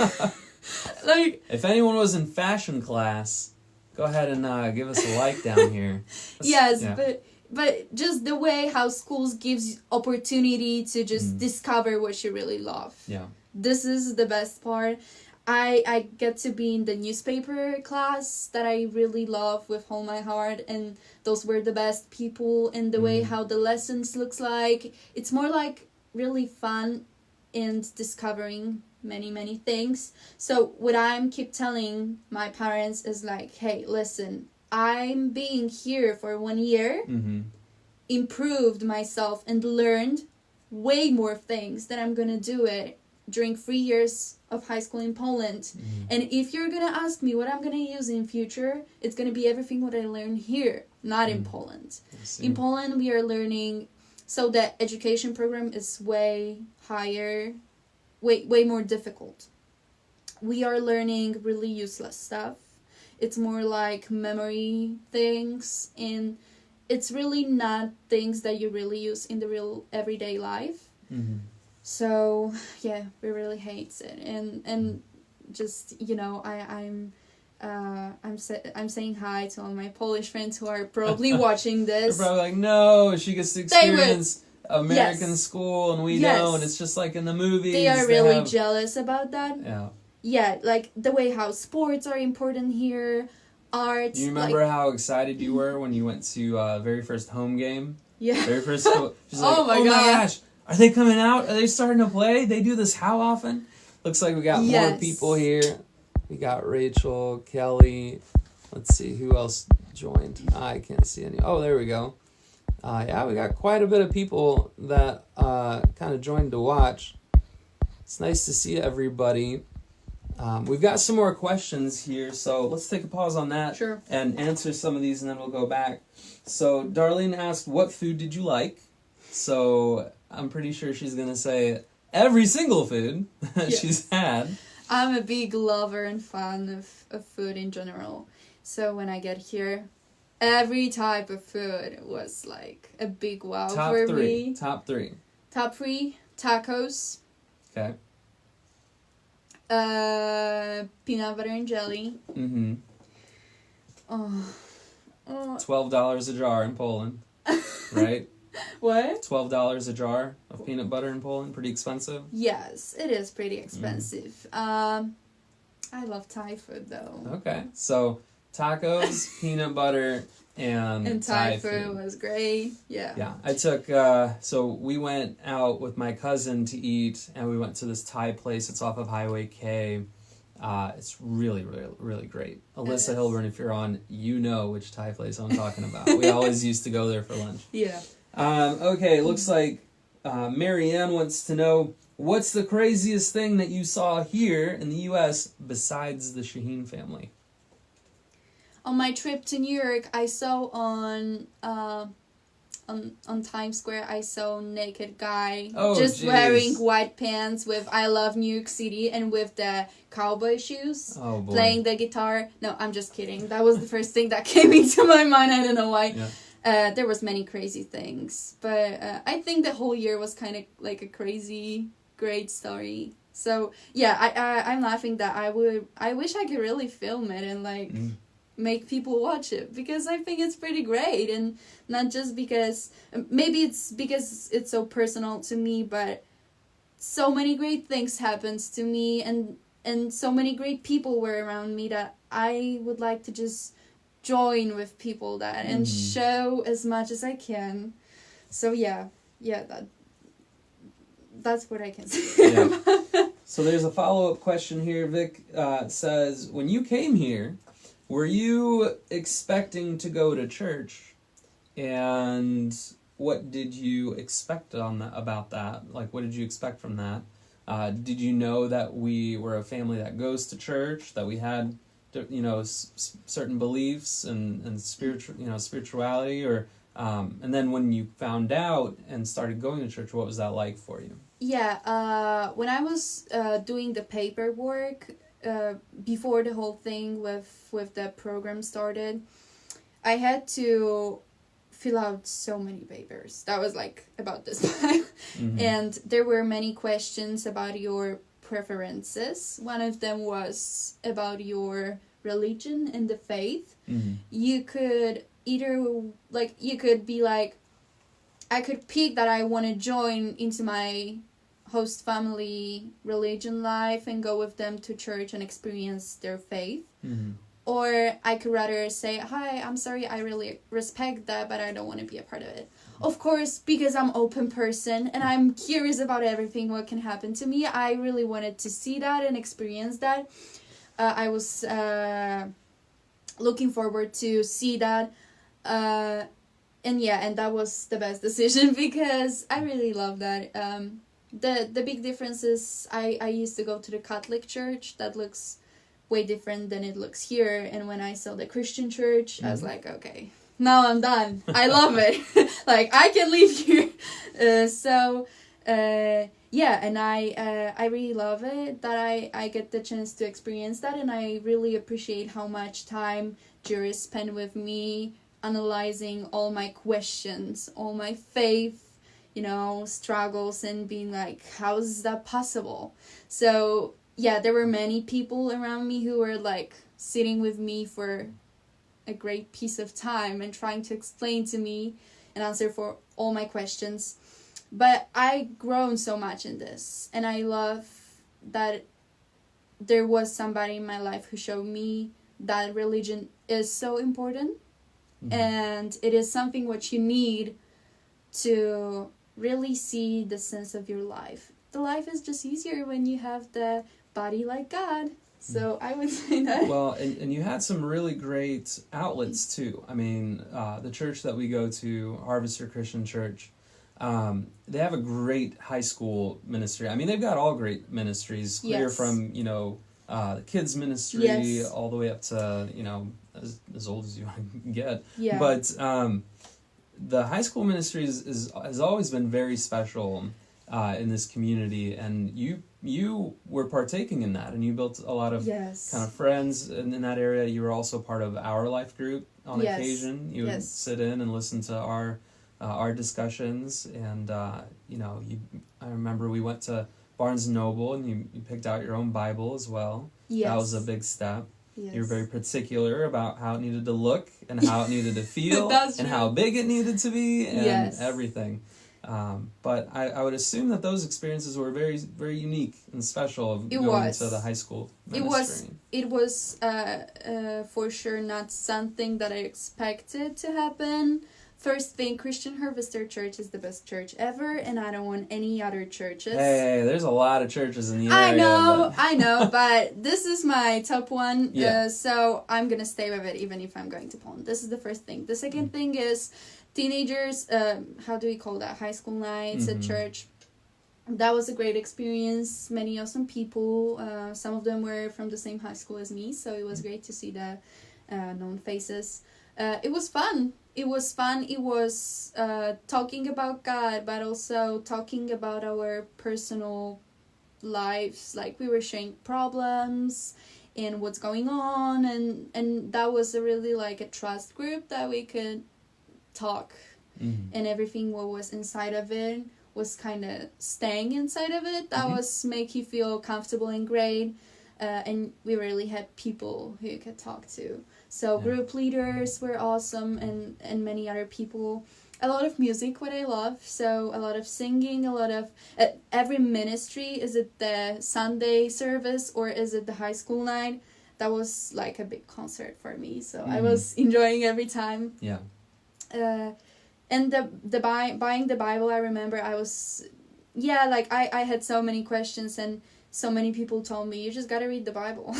[SPEAKER 2] Like,
[SPEAKER 1] if anyone was in fashion class, go ahead and give us a like down here.
[SPEAKER 2] Yes, yeah. But just the way how schools gives opportunity to just discover what you really love.
[SPEAKER 1] Yeah.
[SPEAKER 2] This is the best part. I get to be in the newspaper class that I really love with all my heart, and those were the best people, and the way how the lessons looks like. It's more like really fun and discovering many things. So what I'm keep telling my parents is like, hey, listen, I'm being here for 1 year. improved myself and learned way more things that I'm gonna do it during 3 years of high school in Poland.
[SPEAKER 1] Mm-hmm.
[SPEAKER 2] And if you're gonna ask me what I'm gonna use in future, it's gonna be everything what I learned here, not in Poland. In Poland, we are learning, so the education program is way higher, way more difficult. We are learning really useless stuff. It's more like memory things, and it's really not things that you really use in the real everyday life.
[SPEAKER 1] Mm-hmm.
[SPEAKER 2] So yeah, we really hates it, and just, you know, I'm saying hi to all my Polish friends who are probably watching this.
[SPEAKER 1] They're probably like, no, she gets to experience American school and we don't. It's just like in the movies.
[SPEAKER 2] They are really jealous about that.
[SPEAKER 1] Yeah.
[SPEAKER 2] Yeah, like the way how sports are important here, art.
[SPEAKER 1] You remember how excited you were when you went to very first home game?
[SPEAKER 2] Yeah.
[SPEAKER 1] Very first. She's like,
[SPEAKER 2] oh my gosh.
[SPEAKER 1] Are they coming out? Are they starting to play? They do this how often? Looks like we got more people here. We got Rachel, Kelly. Let's see, who else joined? I can't see any. Oh, there we go. Yeah, we got quite a bit of people that kind of joined to watch. It's nice to see everybody. We've got some more questions here, so let's take a pause on that.
[SPEAKER 2] Sure.
[SPEAKER 1] And answer some of these, and then we'll go back. So Darlene asked, what food did you like? So I'm pretty sure she's going to say every single food she's had.
[SPEAKER 2] I'm a big lover and fan of food in general. So when I get here, every type of food was like a big wow for me.
[SPEAKER 1] Top three.
[SPEAKER 2] Top three, tacos.
[SPEAKER 1] Okay.
[SPEAKER 2] Peanut butter and jelly.
[SPEAKER 1] Mm-hmm.
[SPEAKER 2] Oh.
[SPEAKER 1] $12 a jar in Poland, right?
[SPEAKER 2] What?
[SPEAKER 1] $12 a jar of peanut butter in Poland. Pretty expensive.
[SPEAKER 2] Yes, it is pretty expensive. I love Thai food though.
[SPEAKER 1] Okay, so tacos, peanut butter, and
[SPEAKER 2] Thai food was great. Yeah.
[SPEAKER 1] Yeah, I took. So we went out with my cousin to eat, and we went to this Thai place. It's off of Highway K. It's really, really, really great. Alyssa Hilburn, if you're on, you know which Thai place I'm talking about. We always used to go there for lunch.
[SPEAKER 2] Yeah.
[SPEAKER 1] Okay, looks like Marianne wants to know, what's the craziest thing that you saw here in the U.S. besides the Shaheen family?
[SPEAKER 2] On my trip to New York, I saw on Times Square, I saw a naked guy wearing white pants with "I love New York City" and with the cowboy shoes, playing the guitar. No, I'm just kidding. That was the first thing that came into my mind. I don't know why. Yeah. There was many crazy things, but I think the whole year was kind of like a crazy, great story. So yeah, I'm laughing that I wish I could really film it and like. Make people watch it, because I think it's pretty great, and not just because maybe it's because it's so personal to me, but so many great things happens to me, and so many great people were around me that I would like to just join with people that and show as much as I can. So yeah, that's what I can say.
[SPEAKER 1] Yeah. So there's a follow-up question here. Vic says, when you came here, were you expecting to go to church, and what did you expect about that? Like, what did you expect from that? Did you know that we were a family that goes to church, that we had, certain beliefs and spirituality, or and then when you found out and started going to church, what was that like for you?
[SPEAKER 2] Yeah, when I was doing the paperwork. Before the whole thing with the program started, I had to fill out so many papers. That was like about this time. And there were many questions about your preferences. One of them was about your religion and the faith. You could you could be like, I could pick that I want to join into my host family religion life and go with them to church and experience their faith. Or I could rather say, hi, I'm sorry, I really respect that, but I don't want to be a part of it. Of course, because I'm an open person and I'm curious about everything what can happen to me, I really wanted to see that and experience that. I was looking forward to see that. and that was the best decision because I really love that. The big difference is I used to go to the Catholic church that looks way different than it looks here, and when I saw the Christian church, I was like, okay, now I'm done. I love it. Like, I can leave here. And I really love it that I get the chance to experience that, and I really appreciate how much time Julia spent with me analyzing all my questions, all my faith, struggles, and being like, how is that possible? So yeah, there were many people around me who were like sitting with me for a great piece of time and trying to explain to me and answer for all my questions. But I grown so much in this, and I love that there was somebody in my life who showed me that religion is so important, and it is something what you need to really see the sense of your life. The life is just easier when you have the body like God. So I would say that.
[SPEAKER 1] Well, and you had some really great outlets too. I mean, the church that we go to, Harvester Christian Church, they have a great high school ministry. I mean, they've got all great ministries, clear from, the kids ministry all the way up to, as old as you want to get.
[SPEAKER 2] Yeah.
[SPEAKER 1] But the high school ministry has always been very special in this community, and you were partaking in that, and you built a lot of kind of friends in that area. You were also part of our life group on occasion. You would sit in and listen to our discussions, and I remember we went to Barnes & Noble, and you picked out your own Bible as well. That was a big step. You were very particular about how it needed to look and how it needed to feel and how big it needed to be and everything. But I would assume that those experiences were very, very unique and special of going to the high school ministry.
[SPEAKER 2] It was for sure not something that I expected to happen. First thing, Christian Harvester Church is the best church ever, and I don't want any other churches.
[SPEAKER 1] Hey, there's a lot of churches in the area.
[SPEAKER 2] I know, but this is my top one, so I'm gonna stay with it even if I'm going to Poland. This is the first thing. The second thing is teenagers, how do we call that? High school nights at church. That was a great experience. Many awesome people. Some of them were from the same high school as me, so it was great to see the known faces. It was fun. It was talking about God, but also talking about our personal lives. Like, we were sharing problems and what's going on, and that was a really like a trust group that we could talk, and everything what was inside of it was kind of staying inside of it. That was make you feel comfortable and great, and we really had people who you could talk to. So group leaders were awesome, and many other people. A lot of music, what I love. So a lot of singing, a lot of... every ministry, is it the Sunday service or is it the high school night? That was like a big concert for me. So I was enjoying every time.
[SPEAKER 1] Yeah.
[SPEAKER 2] And the buying the Bible, I remember I was... Yeah, like I had so many questions, and so many people told me, you just gotta read the Bible.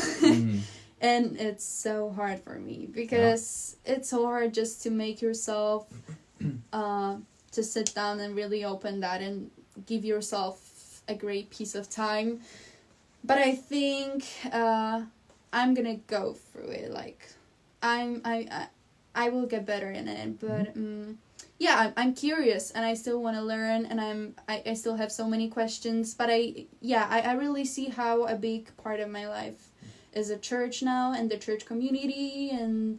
[SPEAKER 2] And it's so hard for me because it's so hard just to make yourself to sit down and really open that and give yourself a great piece of time. But I think I'm gonna go through it. Like, I will get better in it. But I'm curious, and I still want to learn, and I still have so many questions. But I really see how a big part of my life is a church now, and the church community, and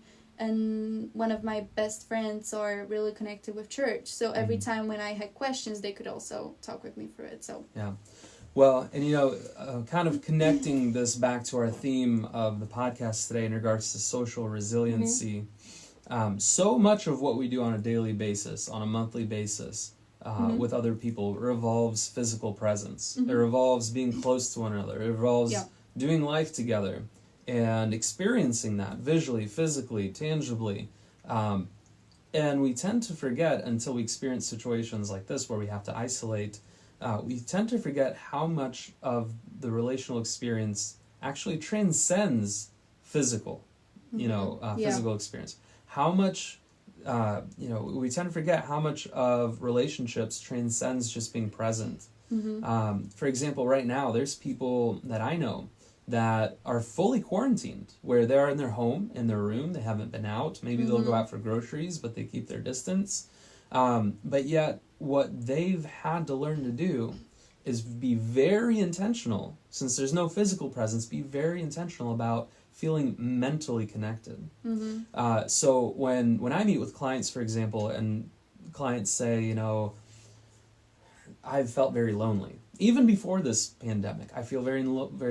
[SPEAKER 2] one of my best friends are really connected with church. So every time when I had questions, they could also talk with me through it. So
[SPEAKER 1] well, and kind of connecting this back to our theme of the podcast today in regards to social resiliency. So much of what we do on a daily basis, on a monthly basis, with other people revolves physical presence. It revolves being close to one another. It revolves doing life together and experiencing that visually, physically, tangibly. And we tend to forget, until we experience situations like this where we have to isolate, we tend to forget how much of the relational experience actually transcends physical, physical experience. How much we tend to forget how much of relationships transcends just being present. For example, right now, there's people that I know that are fully quarantined, where they're in their home, in their room, they haven't been out. Maybe they'll go out for groceries, but they keep their distance. But yet, what they've had to learn to do is be very intentional, since there's no physical presence, be very intentional about feeling mentally connected. So when I meet with clients, for example, and clients say, I've felt very lonely. Even before this pandemic, I feel very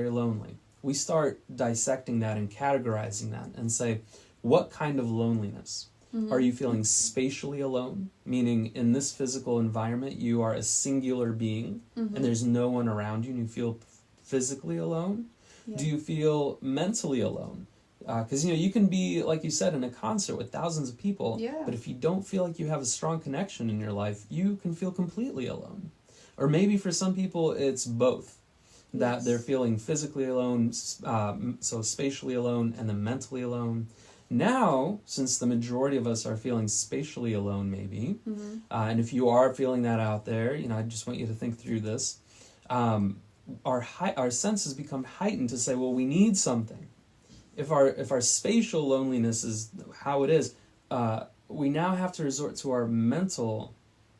[SPEAKER 1] lonely. We start dissecting that and categorizing that and say, what kind of loneliness? Are you feeling spatially alone? Meaning in this physical environment, you are a singular being and there's no one around you and you feel physically alone? Yeah. Do you feel mentally alone? Because, you can be, like you said, in a concert with thousands of people, but if you don't feel like you have a strong connection in your life, you can feel completely alone. Or maybe for some people, it's both. That they're feeling physically alone, so spatially alone, and then mentally alone. Now, since the majority of us are feeling spatially alone, maybe, and if you are feeling that out there, I just want you to think through this. Our senses become heightened to say, well, we need something. If our spatial loneliness is how it is, we now have to resort to our mental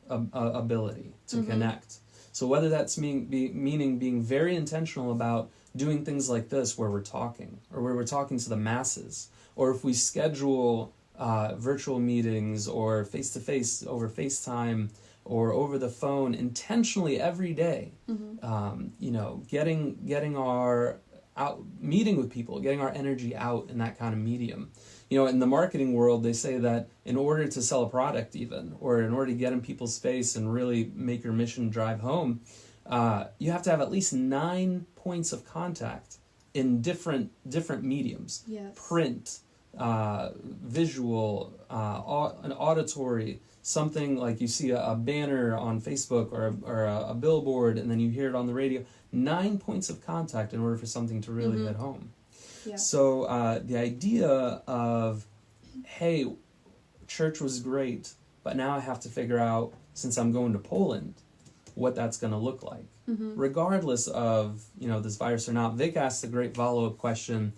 [SPEAKER 1] ability to connect. So whether that's meaning being very intentional about doing things like this where we're talking, or where we're talking to the masses, or if we schedule virtual meetings or face-to-face over FaceTime or over the phone intentionally every day, getting our out, meeting with people, getting our energy out in that kind of medium. In the marketing world, they say that in order to sell a product even, or in order to get in people's face and really make your mission drive home, you have to have at least 9 points of contact in different mediums.
[SPEAKER 2] Yes.
[SPEAKER 1] Print, visual, an auditory, something like you see a banner on Facebook or a billboard and then you hear it on the radio. 9 points of contact in order for something to really hit home. Yeah. So the idea of, hey, church was great, but now I have to figure out, since I'm going to Poland, what that's going to look like. Regardless of, this virus or not. Vic asked a great follow-up question.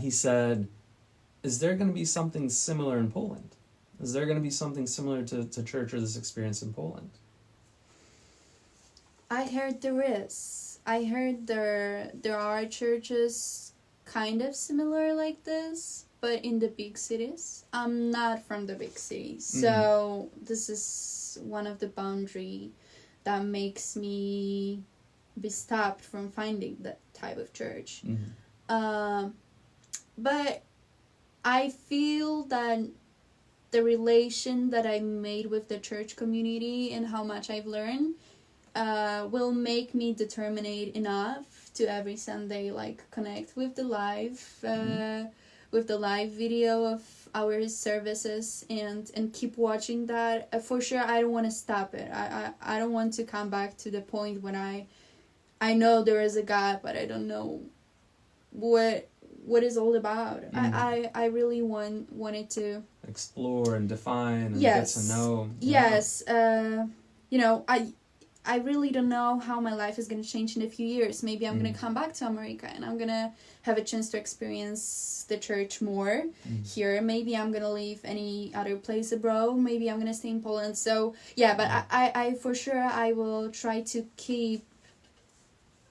[SPEAKER 1] He said, is there going to be something similar in Poland? Is there going to be something similar to church or this experience in Poland?
[SPEAKER 2] I heard there is. I heard there are churches kind of similar like this, but in the big cities. I'm not from the big cities, so this is one of the boundary that makes me be stopped from finding that type of church. But I feel that the relation that I made with the church community and how much I've learned will make me determined enough to every Sunday connect with the live video of our services and keep watching that. For sure, I don't want to stop it. I don't want to come back to the point when I know there is a God, but I don't know what it's all about. I really wanted to
[SPEAKER 1] explore and define and get to know.
[SPEAKER 2] Yes. I really don't know how my life is going to change in a few years. Maybe I'm going to come back to America and I'm going to have a chance to experience the church more here. Maybe I'm going to leave any other place abroad. Maybe I'm going to stay in Poland. So, yeah, but I for sure, I will try to keep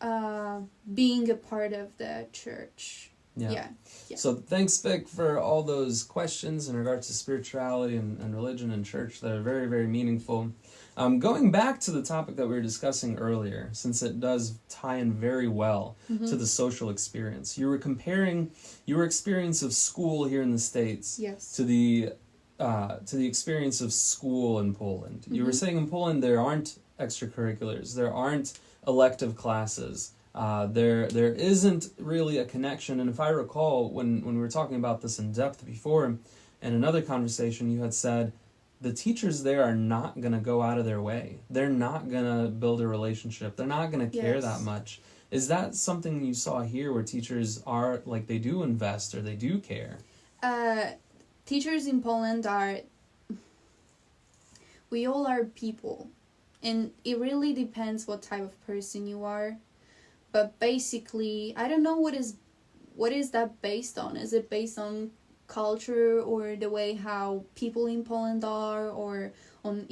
[SPEAKER 2] being a part of the church. Yeah.
[SPEAKER 1] So thanks, Vic, for all those questions in regards to spirituality and religion and church that are very, very meaningful. Going back to the topic that we were discussing earlier, since it does tie in very well to the social experience. You were comparing your experience of school here in the States to the experience of school in Poland. You were saying in Poland there aren't extracurriculars, there aren't elective classes. There isn't really a connection. And if I recall, when we were talking about this in depth before, in another conversation, you had said the teachers there are not going to go out of their way. They're not going to build a relationship. They're not going to care that much. Is that something you saw here where teachers are, they do invest or they do care?
[SPEAKER 2] Teachers in Poland are we all are people, and it really depends what type of person you are. But basically, I don't know what is that based on. Is it based on culture, or the way how people in Poland are, or on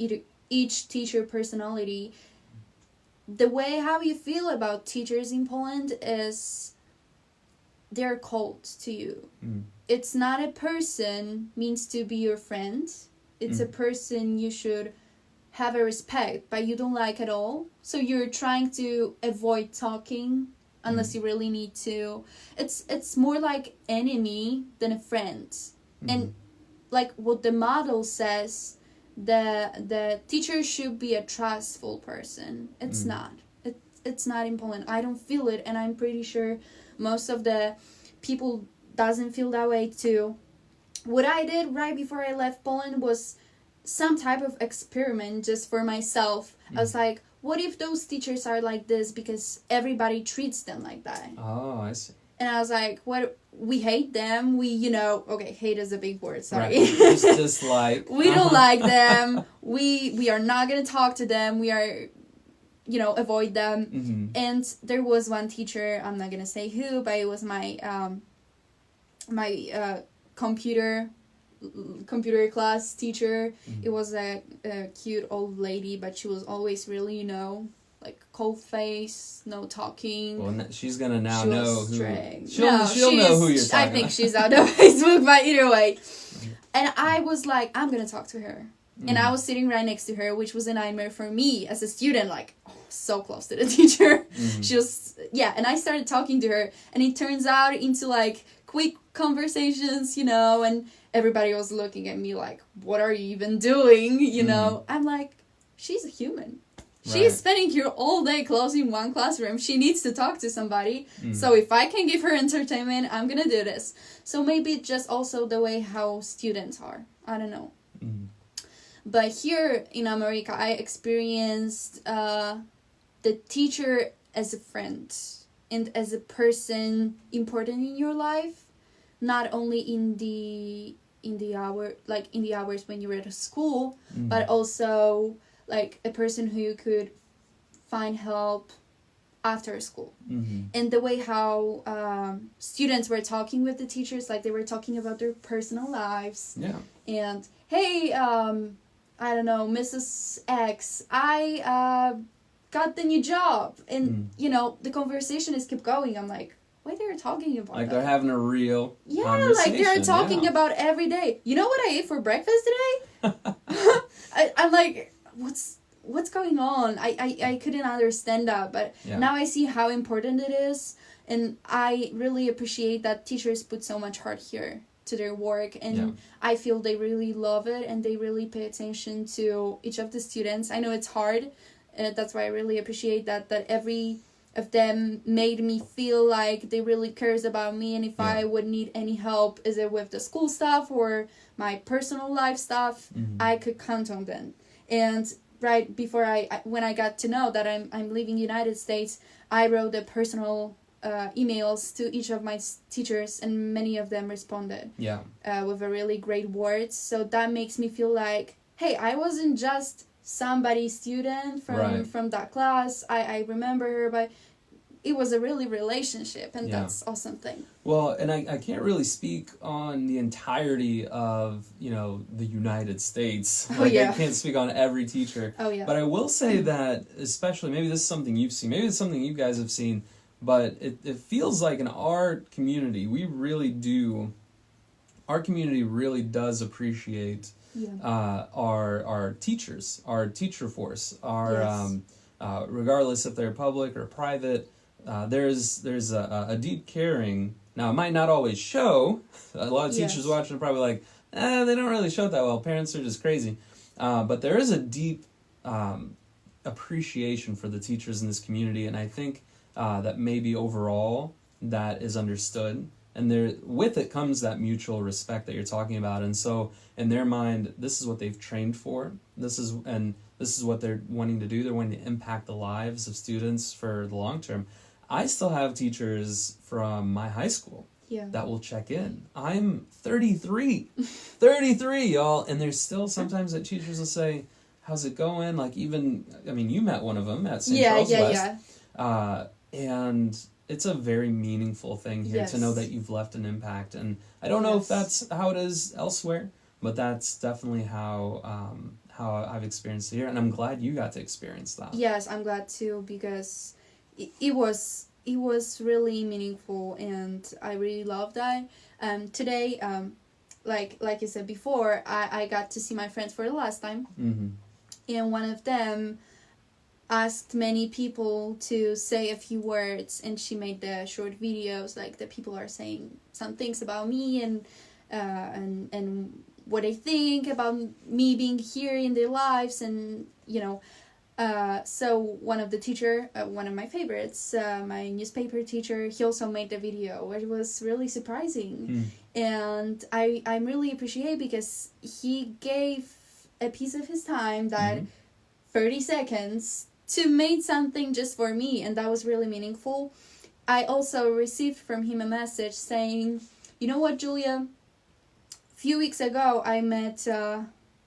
[SPEAKER 2] each teacher personality? The way how you feel about teachers in Poland is they're cold to you. It's not a person means to be your friend. It's a person you should have a respect, but you don't like at all. So you're trying to avoid talking unless you really need to. It's more like enemy than a friend. And like what the model says, the teacher should be a trustful person. It's not. It's not in Poland. I don't feel it, and I'm pretty sure most of the people doesn't feel that way too. What I did right before I left Poland was some type of experiment just for myself. I was like, what if those teachers are like this because everybody treats them like that?
[SPEAKER 1] Oh, I see.
[SPEAKER 2] And I was like, what? We hate them. We, okay, hate is a big word, sorry.
[SPEAKER 1] Right. Just dislike.
[SPEAKER 2] We don't like them. We are not going to talk to them. We are, avoid them. And there was one teacher, I'm not going to say who, but it was my computer class teacher. It was a cute old lady, but she was always really, like cold face, no talking.
[SPEAKER 1] Well, she's gonna now
[SPEAKER 2] she
[SPEAKER 1] know
[SPEAKER 2] was
[SPEAKER 1] who.
[SPEAKER 2] strict.
[SPEAKER 1] She'll know who you're talking
[SPEAKER 2] I think
[SPEAKER 1] about.
[SPEAKER 2] she's out of Facebook, but either way. And I was like, I'm gonna talk to her. And I was sitting right next to her, which was a nightmare for me as a student, like, so close to the teacher. She was, and I started talking to her, and it turns out into, like, quick conversations, and everybody was looking at me like, what are you even doing, I'm like, she's a human. She's spending here all day closed in one classroom. She needs to talk to somebody. So if I can give her entertainment, I'm gonna do this. So maybe it's just also the way how students are. I don't know. But here in America, I experienced the teacher as a friend and as a person important in your life, not only in the hours when you were at school, but also like a person who you could find help after school. And the way how students were talking with the teachers, like they were talking about their personal lives. And hey, I don't know, Mrs. X, I got the new job. And, the conversation is kept going. I'm like, why they're talking about
[SPEAKER 1] like
[SPEAKER 2] that?
[SPEAKER 1] they're having a real
[SPEAKER 2] like they're talking about every day. You know what I ate for breakfast today? I'm like, what's going on? I couldn't understand that, but now I see how important it is, and I really appreciate that teachers put so much heart here to their work, and I feel they really love it, and they really pay attention to each of the students. I know it's hard, that's why I really appreciate that every of them made me feel like they really cares about me, and if I would need any help, is it with the school stuff or my personal life stuff, I could count on them. And right before when I got to know that I'm leaving United States, I wrote a personal emails to each of my teachers, and many of them responded with a really great words. So that makes me feel like, hey, I wasn't just somebody's student from that class. I remember her, but it was a really relationship, and that's awesome thing.
[SPEAKER 1] Well, and I can't really speak on the entirety of, the United States. I can't speak on every teacher. But I will say that, especially, maybe this is something you've seen, maybe it's something you guys have seen, but it feels like in our community, our community really does appreciate our teachers, our teacher force, regardless if they're public or private. There's a deep caring. Now, it might not always show. A lot of teachers watching are probably like, they don't really show it that well. Parents are just crazy. But there is a deep appreciation for the teachers in this community, and I think that maybe overall that is understood. And with it comes that mutual respect that you're talking about. And so in their mind, this is what they've trained for. This is what they're wanting to do. They're wanting to impact the lives of students for the long term. I still have teachers from my high school that will check in. I'm 33, y'all. And there's still sometimes that teachers will say, how's it going? Like, even, I mean, you met one of them at St.
[SPEAKER 2] Yeah,
[SPEAKER 1] Charles
[SPEAKER 2] yeah,
[SPEAKER 1] West.
[SPEAKER 2] yeah.
[SPEAKER 1] And it's a very meaningful thing here to know that you've left an impact. And I don't know if that's how it is elsewhere, but that's definitely how I've experienced it here. And I'm glad you got to experience that.
[SPEAKER 2] Yes, I'm glad too, because it was really meaningful, and I really loved that. Today, like you said before, I got to see my friends for the last time,
[SPEAKER 1] Mm-hmm.
[SPEAKER 2] and one of them asked many people to say a few words, and she made the short videos, like the people are saying some things about me and what they think about me being here in their lives, and so one of the teacher, one of my favorites, my newspaper teacher, he also made the video, which was really surprising. And I'm really appreciate, because he gave a piece of his time, that 30 seconds, to make something just for me, and that was really meaningful. I also received from him a message saying, you know what, Julia, a few weeks ago I met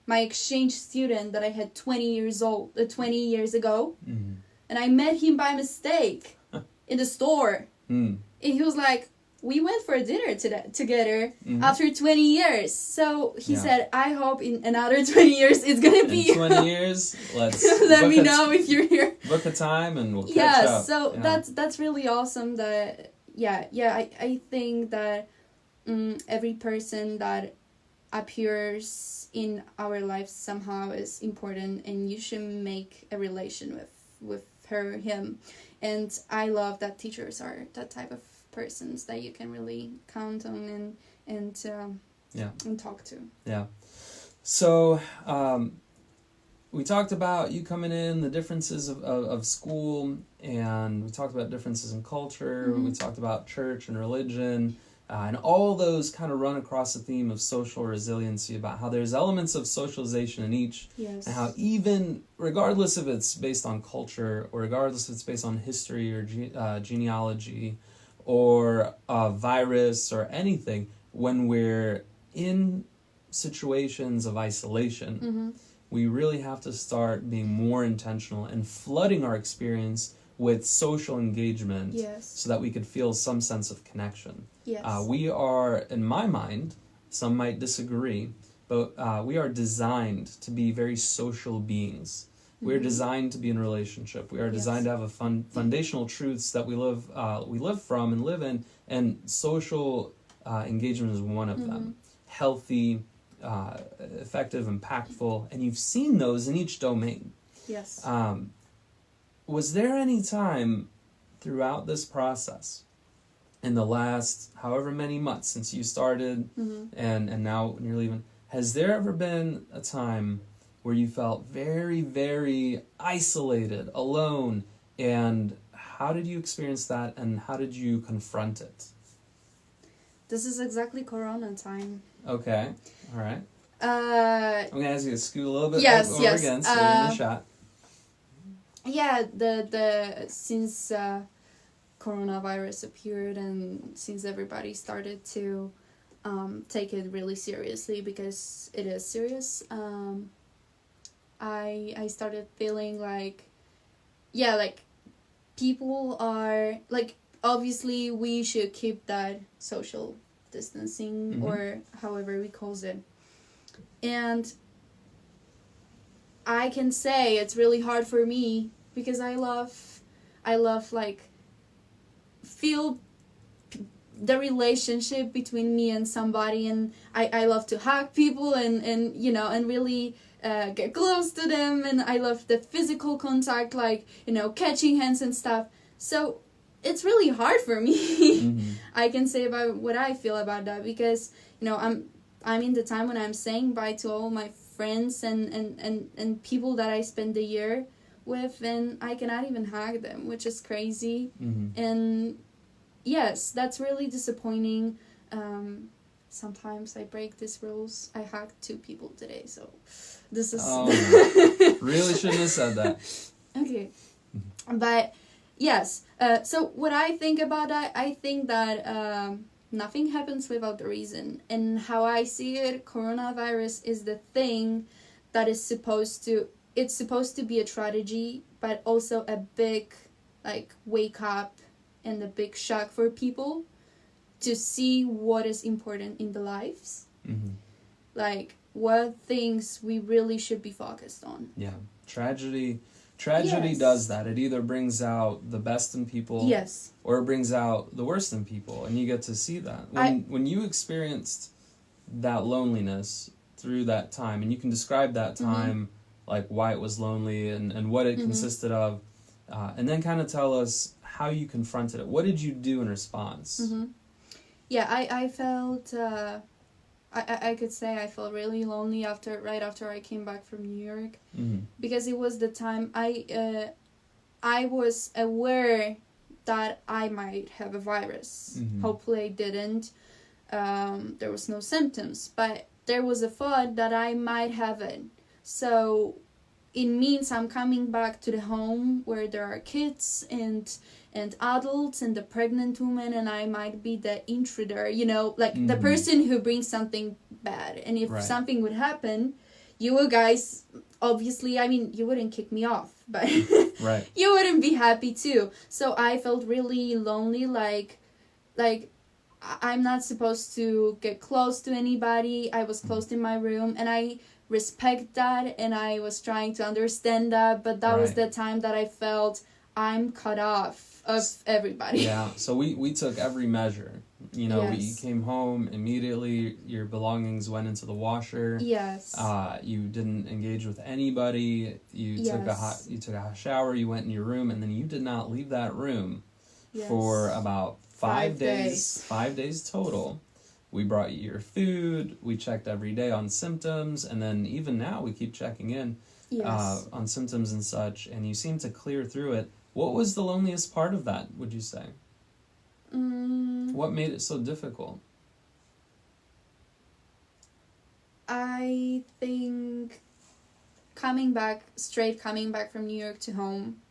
[SPEAKER 2] my exchange student that I had 20 years ago, and I met him by mistake in the store, and he was like, we went for a dinner together after 20 years. So he said, I hope in another 20 years it's going to be.
[SPEAKER 1] In 20 years, let's
[SPEAKER 2] let me know if you're here.
[SPEAKER 1] Book a time and we'll catch up.
[SPEAKER 2] So that's really awesome. That I think that every person that appears in our lives somehow is important, and you should make a relation with him. And I love that teachers are that type of persons that you can really count on and talk to. Yeah.
[SPEAKER 1] So we talked about you coming in, the differences of school, and we talked about differences in culture. We talked about church and religion, and all those kind of run across the theme of social resiliency, about how there's elements of socialization in each, and how even regardless if it's based on culture, or regardless if it's based on history or genealogy, or a virus or anything, when we're in situations of isolation, we really have to start being more intentional and flooding our experience with social engagement, so that we could feel some sense of connection. We are, in my mind, some might disagree, but we are designed to be very social beings. We're designed to be in a relationship. We are designed to have foundational truths that we live from and live in, and social engagement is one of them. Healthy, effective, impactful, and you've seen those in each domain. Was there any time throughout this process, in the last however many months since you started, and now when you're leaving, has there ever been a time where you felt very, very isolated, alone, and how did you experience that, and how did you confront it?
[SPEAKER 2] This is exactly Corona time.
[SPEAKER 1] Okay, all right. I'm going to ask you to scoot a little bit over again, so you're in the shot.
[SPEAKER 2] Yeah, since coronavirus appeared, and since everybody started to take it really seriously, because it is serious, I started feeling like people are, like, obviously we should keep that social distancing, or however we call it. And I can say it's really hard for me, because I love like feel the relationship between me and somebody, and I love to hug people and really get close to them, and I love the physical contact, like, catching hands and stuff. So it's really hard for me. I can say about what I feel about that, because I'm in the time when I'm saying bye to all my friends and people that I spend the year with, and I cannot even hug them, which is crazy. And yes, that's really disappointing. Sometimes I break these rules. I hugged 2 people today, so this is...
[SPEAKER 1] Really shouldn't have said that.
[SPEAKER 2] Okay. But yes, so what I think about that, I think that nothing happens without a reason. And how I see it, coronavirus is the thing that is supposed to it's supposed to be a tragedy, but also a big, like, wake up and a big shock for people to see what is important in the lives.
[SPEAKER 1] Mm-hmm.
[SPEAKER 2] Like, what things we really should be focused on.
[SPEAKER 1] Yeah. Tragedy yes. does that. It either brings out the best in people,
[SPEAKER 2] yes,
[SPEAKER 1] or it brings out the worst in people, and you get to see that. When you experienced that loneliness through that time, and you can describe that time, like why it was lonely and what it consisted of, and then kind of tell us how you confronted it. What did you do in response?
[SPEAKER 2] Yeah, I felt... I could say I felt really lonely right after I came back from New York, because it was the time I was aware that I might have a virus. Hopefully I didn't. There was no symptoms, but there was a thought that I might have it. So it means I'm coming back to the home where there are kids and adults and the pregnant woman, and I might be the intruder, like the person who brings something bad. And if something would happen, you guys, obviously, I mean, you wouldn't kick me off, but you wouldn't be happy too. So I felt really lonely, like I'm not supposed to get close to anybody. I was closed in my room, and I respect that, and I was trying to understand that, but that was the time that I felt I'm cut off of everybody.
[SPEAKER 1] Yeah, so we took every measure.
[SPEAKER 2] Yes.
[SPEAKER 1] We came home immediately, your belongings went into the washer.
[SPEAKER 2] Yes.
[SPEAKER 1] You didn't engage with anybody. You took a hot shower, you went in your room, and then you did not leave that room for about 5 days. 5 days total. We brought you your food, we checked every day on symptoms, and then even now we keep checking in on symptoms and such, and you seem to clear through it. What was the loneliest part of that, would you say? What made it so difficult?
[SPEAKER 2] I think coming back from New York to home,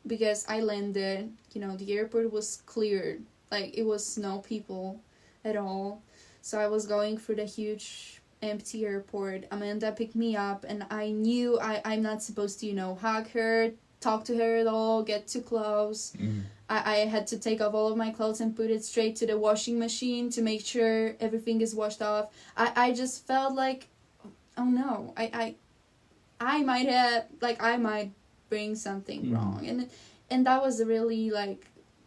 [SPEAKER 2] because I landed, the airport was cleared. Like, it was no people at all. So I was going through the huge empty airport. Amanda picked me up, and I knew I'm not supposed to, hug her, talk to her at all, get too close. I had to take off all of my clothes and put it straight to the washing machine to make sure everything is washed off. I just felt like, oh no, I might bring something wrong. And that was a really,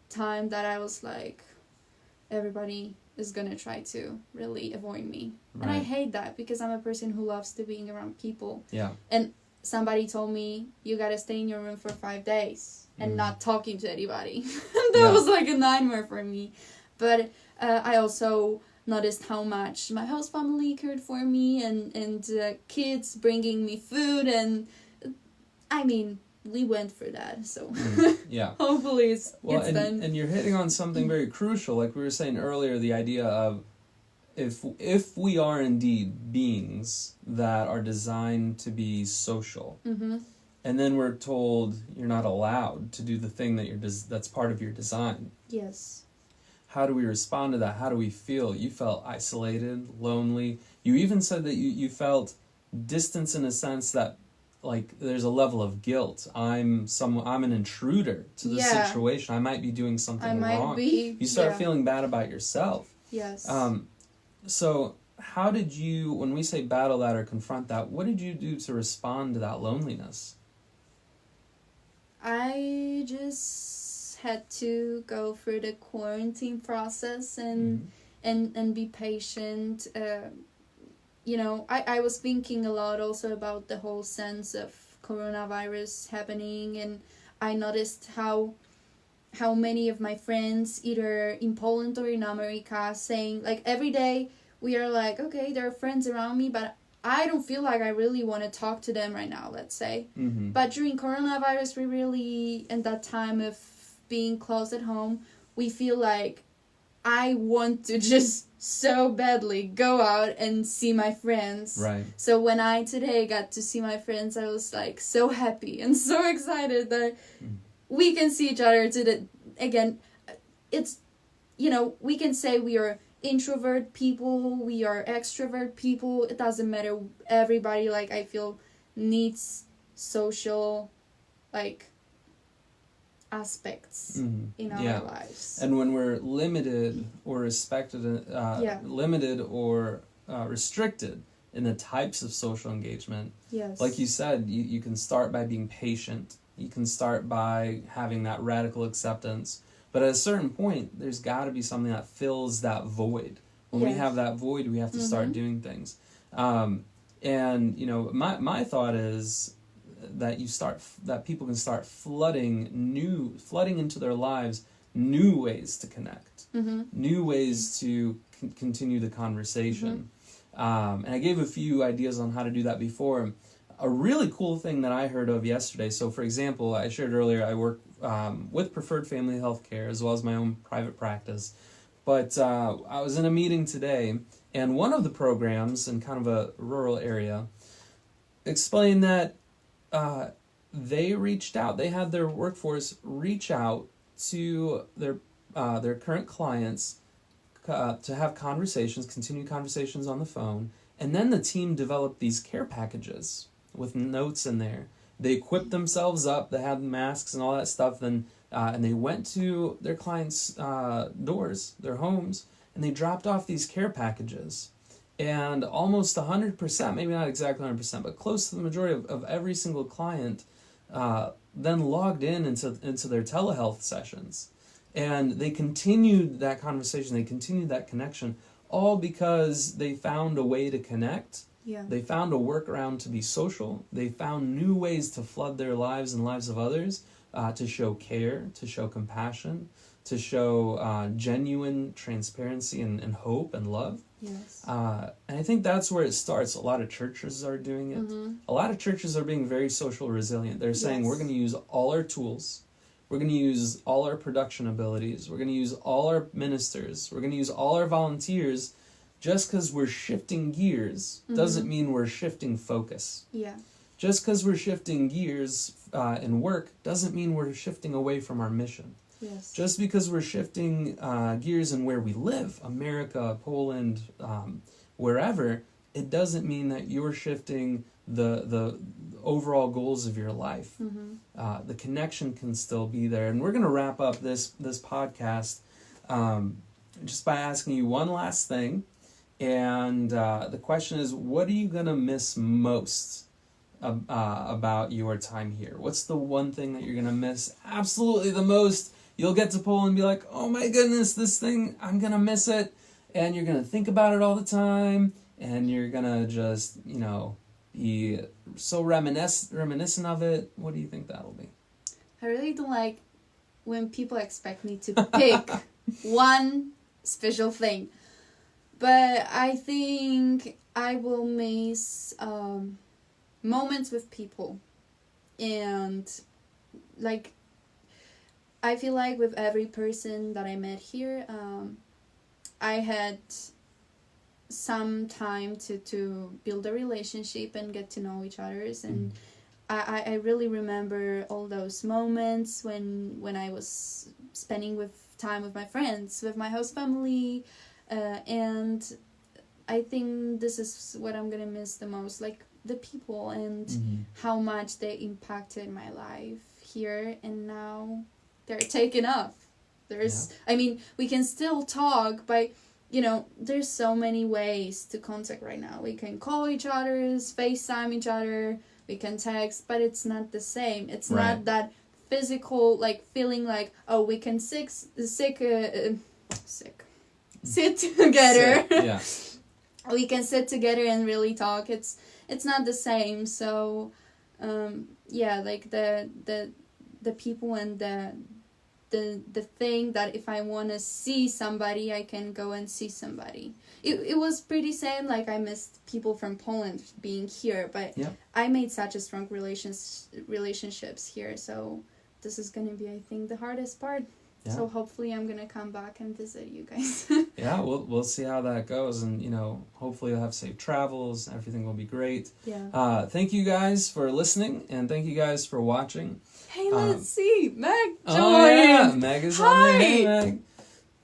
[SPEAKER 2] time that I was like, everybody is gonna try to really avoid me. And I hate that, because I'm a person who loves to being around people.
[SPEAKER 1] Yeah.
[SPEAKER 2] And somebody told me, you gotta stay in your room for 5 days and not talking to anybody. That was like a nightmare for me. But I also noticed how much my host family cared for me, and kids bringing me food, and I mean, we went for that, so hopefully it's done.
[SPEAKER 1] And you're hitting on something very crucial, like we were saying earlier, the idea of if we are indeed beings that are designed to be social, and then we're told you're not allowed to do the thing that's part of your design.
[SPEAKER 2] Yes.
[SPEAKER 1] How do we respond to that? How do we feel? You felt isolated, lonely. You even said that you felt distance in a sense that, like, there's a level of guilt. I'm an intruder to the situation. I might be doing something wrong. You start feeling bad about yourself.
[SPEAKER 2] Yes.
[SPEAKER 1] So how did you, when we say battle that or confront that, what did you do to respond to that loneliness?
[SPEAKER 2] I just had to go through the quarantine process and be patient. I was thinking a lot also about the whole sense of coronavirus happening, and I noticed how many of my friends, either in Poland or in America, saying, like, every day we are like, okay, there are friends around me, but I don't feel like I really want to talk to them right now, let's say. But during coronavirus, we really, in that time of being closed at home, we feel like I want to just so badly go out and see my friends.
[SPEAKER 1] Right.
[SPEAKER 2] So when I today got to see my friends, I was like so happy and so excited that we can see each other again. It's, we can say we are introvert people, we are extrovert people. It doesn't matter. Everybody, I feel, needs social, like, aspects in our lives.
[SPEAKER 1] And when we're limited or limited or restricted in the types of social engagement, like you said, you can start by being patient. You can start by having that radical acceptance. But at a certain point, there's got to be something that fills that void. When we have that void, we have to start doing things. And, you know, my thought is that people can start flooding into their lives new ways to connect, new ways to continue the conversation. And I gave a few ideas on how to do that before. A really cool thing that I heard of yesterday. So, for example, I shared earlier, I work with Preferred Family Healthcare as well as my own private practice. But I was in a meeting today, and one of the programs in kind of a rural area explained that they reached out. They had their workforce reach out to their current clients to have conversations, continue conversations on the phone, and then the team developed these care packages with notes in there. They equipped themselves up. They had masks and all that stuff. And they went to their clients' doors, their homes, and they dropped off these care packages. And almost 100%, maybe not exactly 100%, but close to the majority of every single client then logged into their telehealth sessions. And they continued that conversation. They continued that connection, all because they found a way to connect.
[SPEAKER 2] Yeah.
[SPEAKER 1] They found a workaround to be social. They found new ways to flood their lives and lives of others, to show care, to show compassion, to show genuine transparency and hope and love.
[SPEAKER 2] Yes.
[SPEAKER 1] And I think that's where it starts. A lot of churches are doing it. A lot of churches are being very social resilient. They're saying we're going to use all our tools. We're going to use all our production abilities. We're going to use all our ministers. We're going to use all our volunteers. Just because we're shifting gears doesn't mean we're shifting focus.
[SPEAKER 2] Yeah.
[SPEAKER 1] Just because we're shifting gears in work doesn't mean we're shifting away from our mission.
[SPEAKER 2] Yes.
[SPEAKER 1] Just because we're shifting gears in where we live, America, Poland, wherever, it doesn't mean that you're shifting the overall goals of your life. The connection can still be there. And we're going to wrap up this podcast just by asking you one last thing. And the question is, what are you going to miss most about your time here? What's the one thing that you're going to miss absolutely the most? You'll get to Poland and be like, oh my goodness, this thing, I'm going to miss it. And you're going to think about it all the time. And you're going to just, be so reminiscent of it. What do you think that'll be?
[SPEAKER 2] I really don't like when people expect me to pick one special thing. But I think I will miss moments with people. And, I feel like with every person that I met here, I had some time to build a relationship and get to know each other. And I really remember all those moments when I was spending time with my friends, with my host family, and I think this is what I'm gonna miss the most, like the people and how much they impacted my life here, and now they're taken off. We can still talk, but there's so many ways to contact right now. We can call each other, FaceTime each other, we can text, but it's not the same. It's not that physical, feeling like, oh, we can sit together.
[SPEAKER 1] Yeah.
[SPEAKER 2] We can sit together and really talk. It's not the same. So, the people and the thing that if I want to see somebody, I can go and see somebody. It was pretty same, I missed people from Poland being here, but I made such a strong relationships here, so this is going to be, I think, the hardest part. Yeah. So hopefully I'm going to come back and visit you guys.
[SPEAKER 1] Yeah, we'll see how that goes, and hopefully you'll have safe travels, everything will be great.
[SPEAKER 2] Yeah.
[SPEAKER 1] Thank you guys for listening, and thank you guys for watching.
[SPEAKER 2] Hey, let's see. Meg joined.
[SPEAKER 1] Oh, yeah. Meg is on there. Hey, Meg.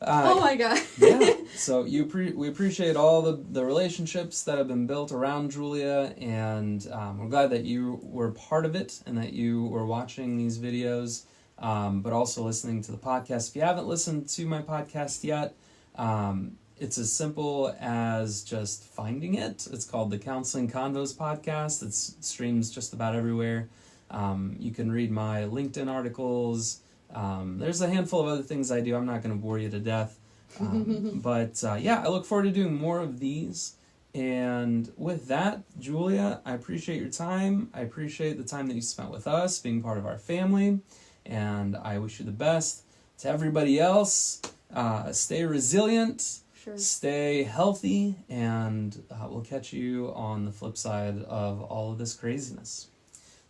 [SPEAKER 2] Oh my god.
[SPEAKER 1] Yeah. So we appreciate all the relationships that have been built around Julia, and we're glad that you were part of it and that you were watching these videos, but also listening to the podcast. If you haven't listened to my podcast yet, it's as simple as just finding it. It's called the Counseling Convos podcast. It streams just about everywhere. You can read my LinkedIn articles. There's a handful of other things I do. I'm not going to bore you to death. But yeah, I look forward to doing more of these. And with that, Julia, I appreciate your time. I appreciate the time that you spent with us, being part of our family. And I wish you the best. To everybody else, stay resilient. Sure. Stay healthy, and we'll catch you on the flip side of all of this craziness.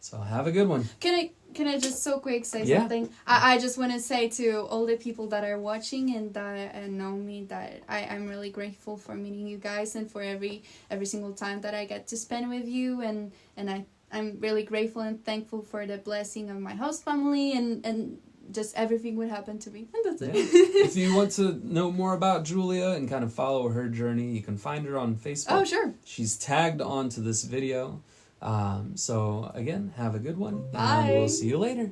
[SPEAKER 1] So have a good one.
[SPEAKER 2] Can I just so quick say something? I just want to say to all the people that are watching and that know me that I'm really grateful for meeting you guys and for every single time that I get to spend with you, and I'm really grateful and thankful for the blessing of my host family and just everything would happen to me. And that's it.
[SPEAKER 1] If you want to know more about Julia and kind of follow her journey, you can find her on Facebook.
[SPEAKER 2] Oh, sure.
[SPEAKER 1] She's tagged onto this video. So again, have a good one.
[SPEAKER 2] Bye.
[SPEAKER 1] And we'll see you later.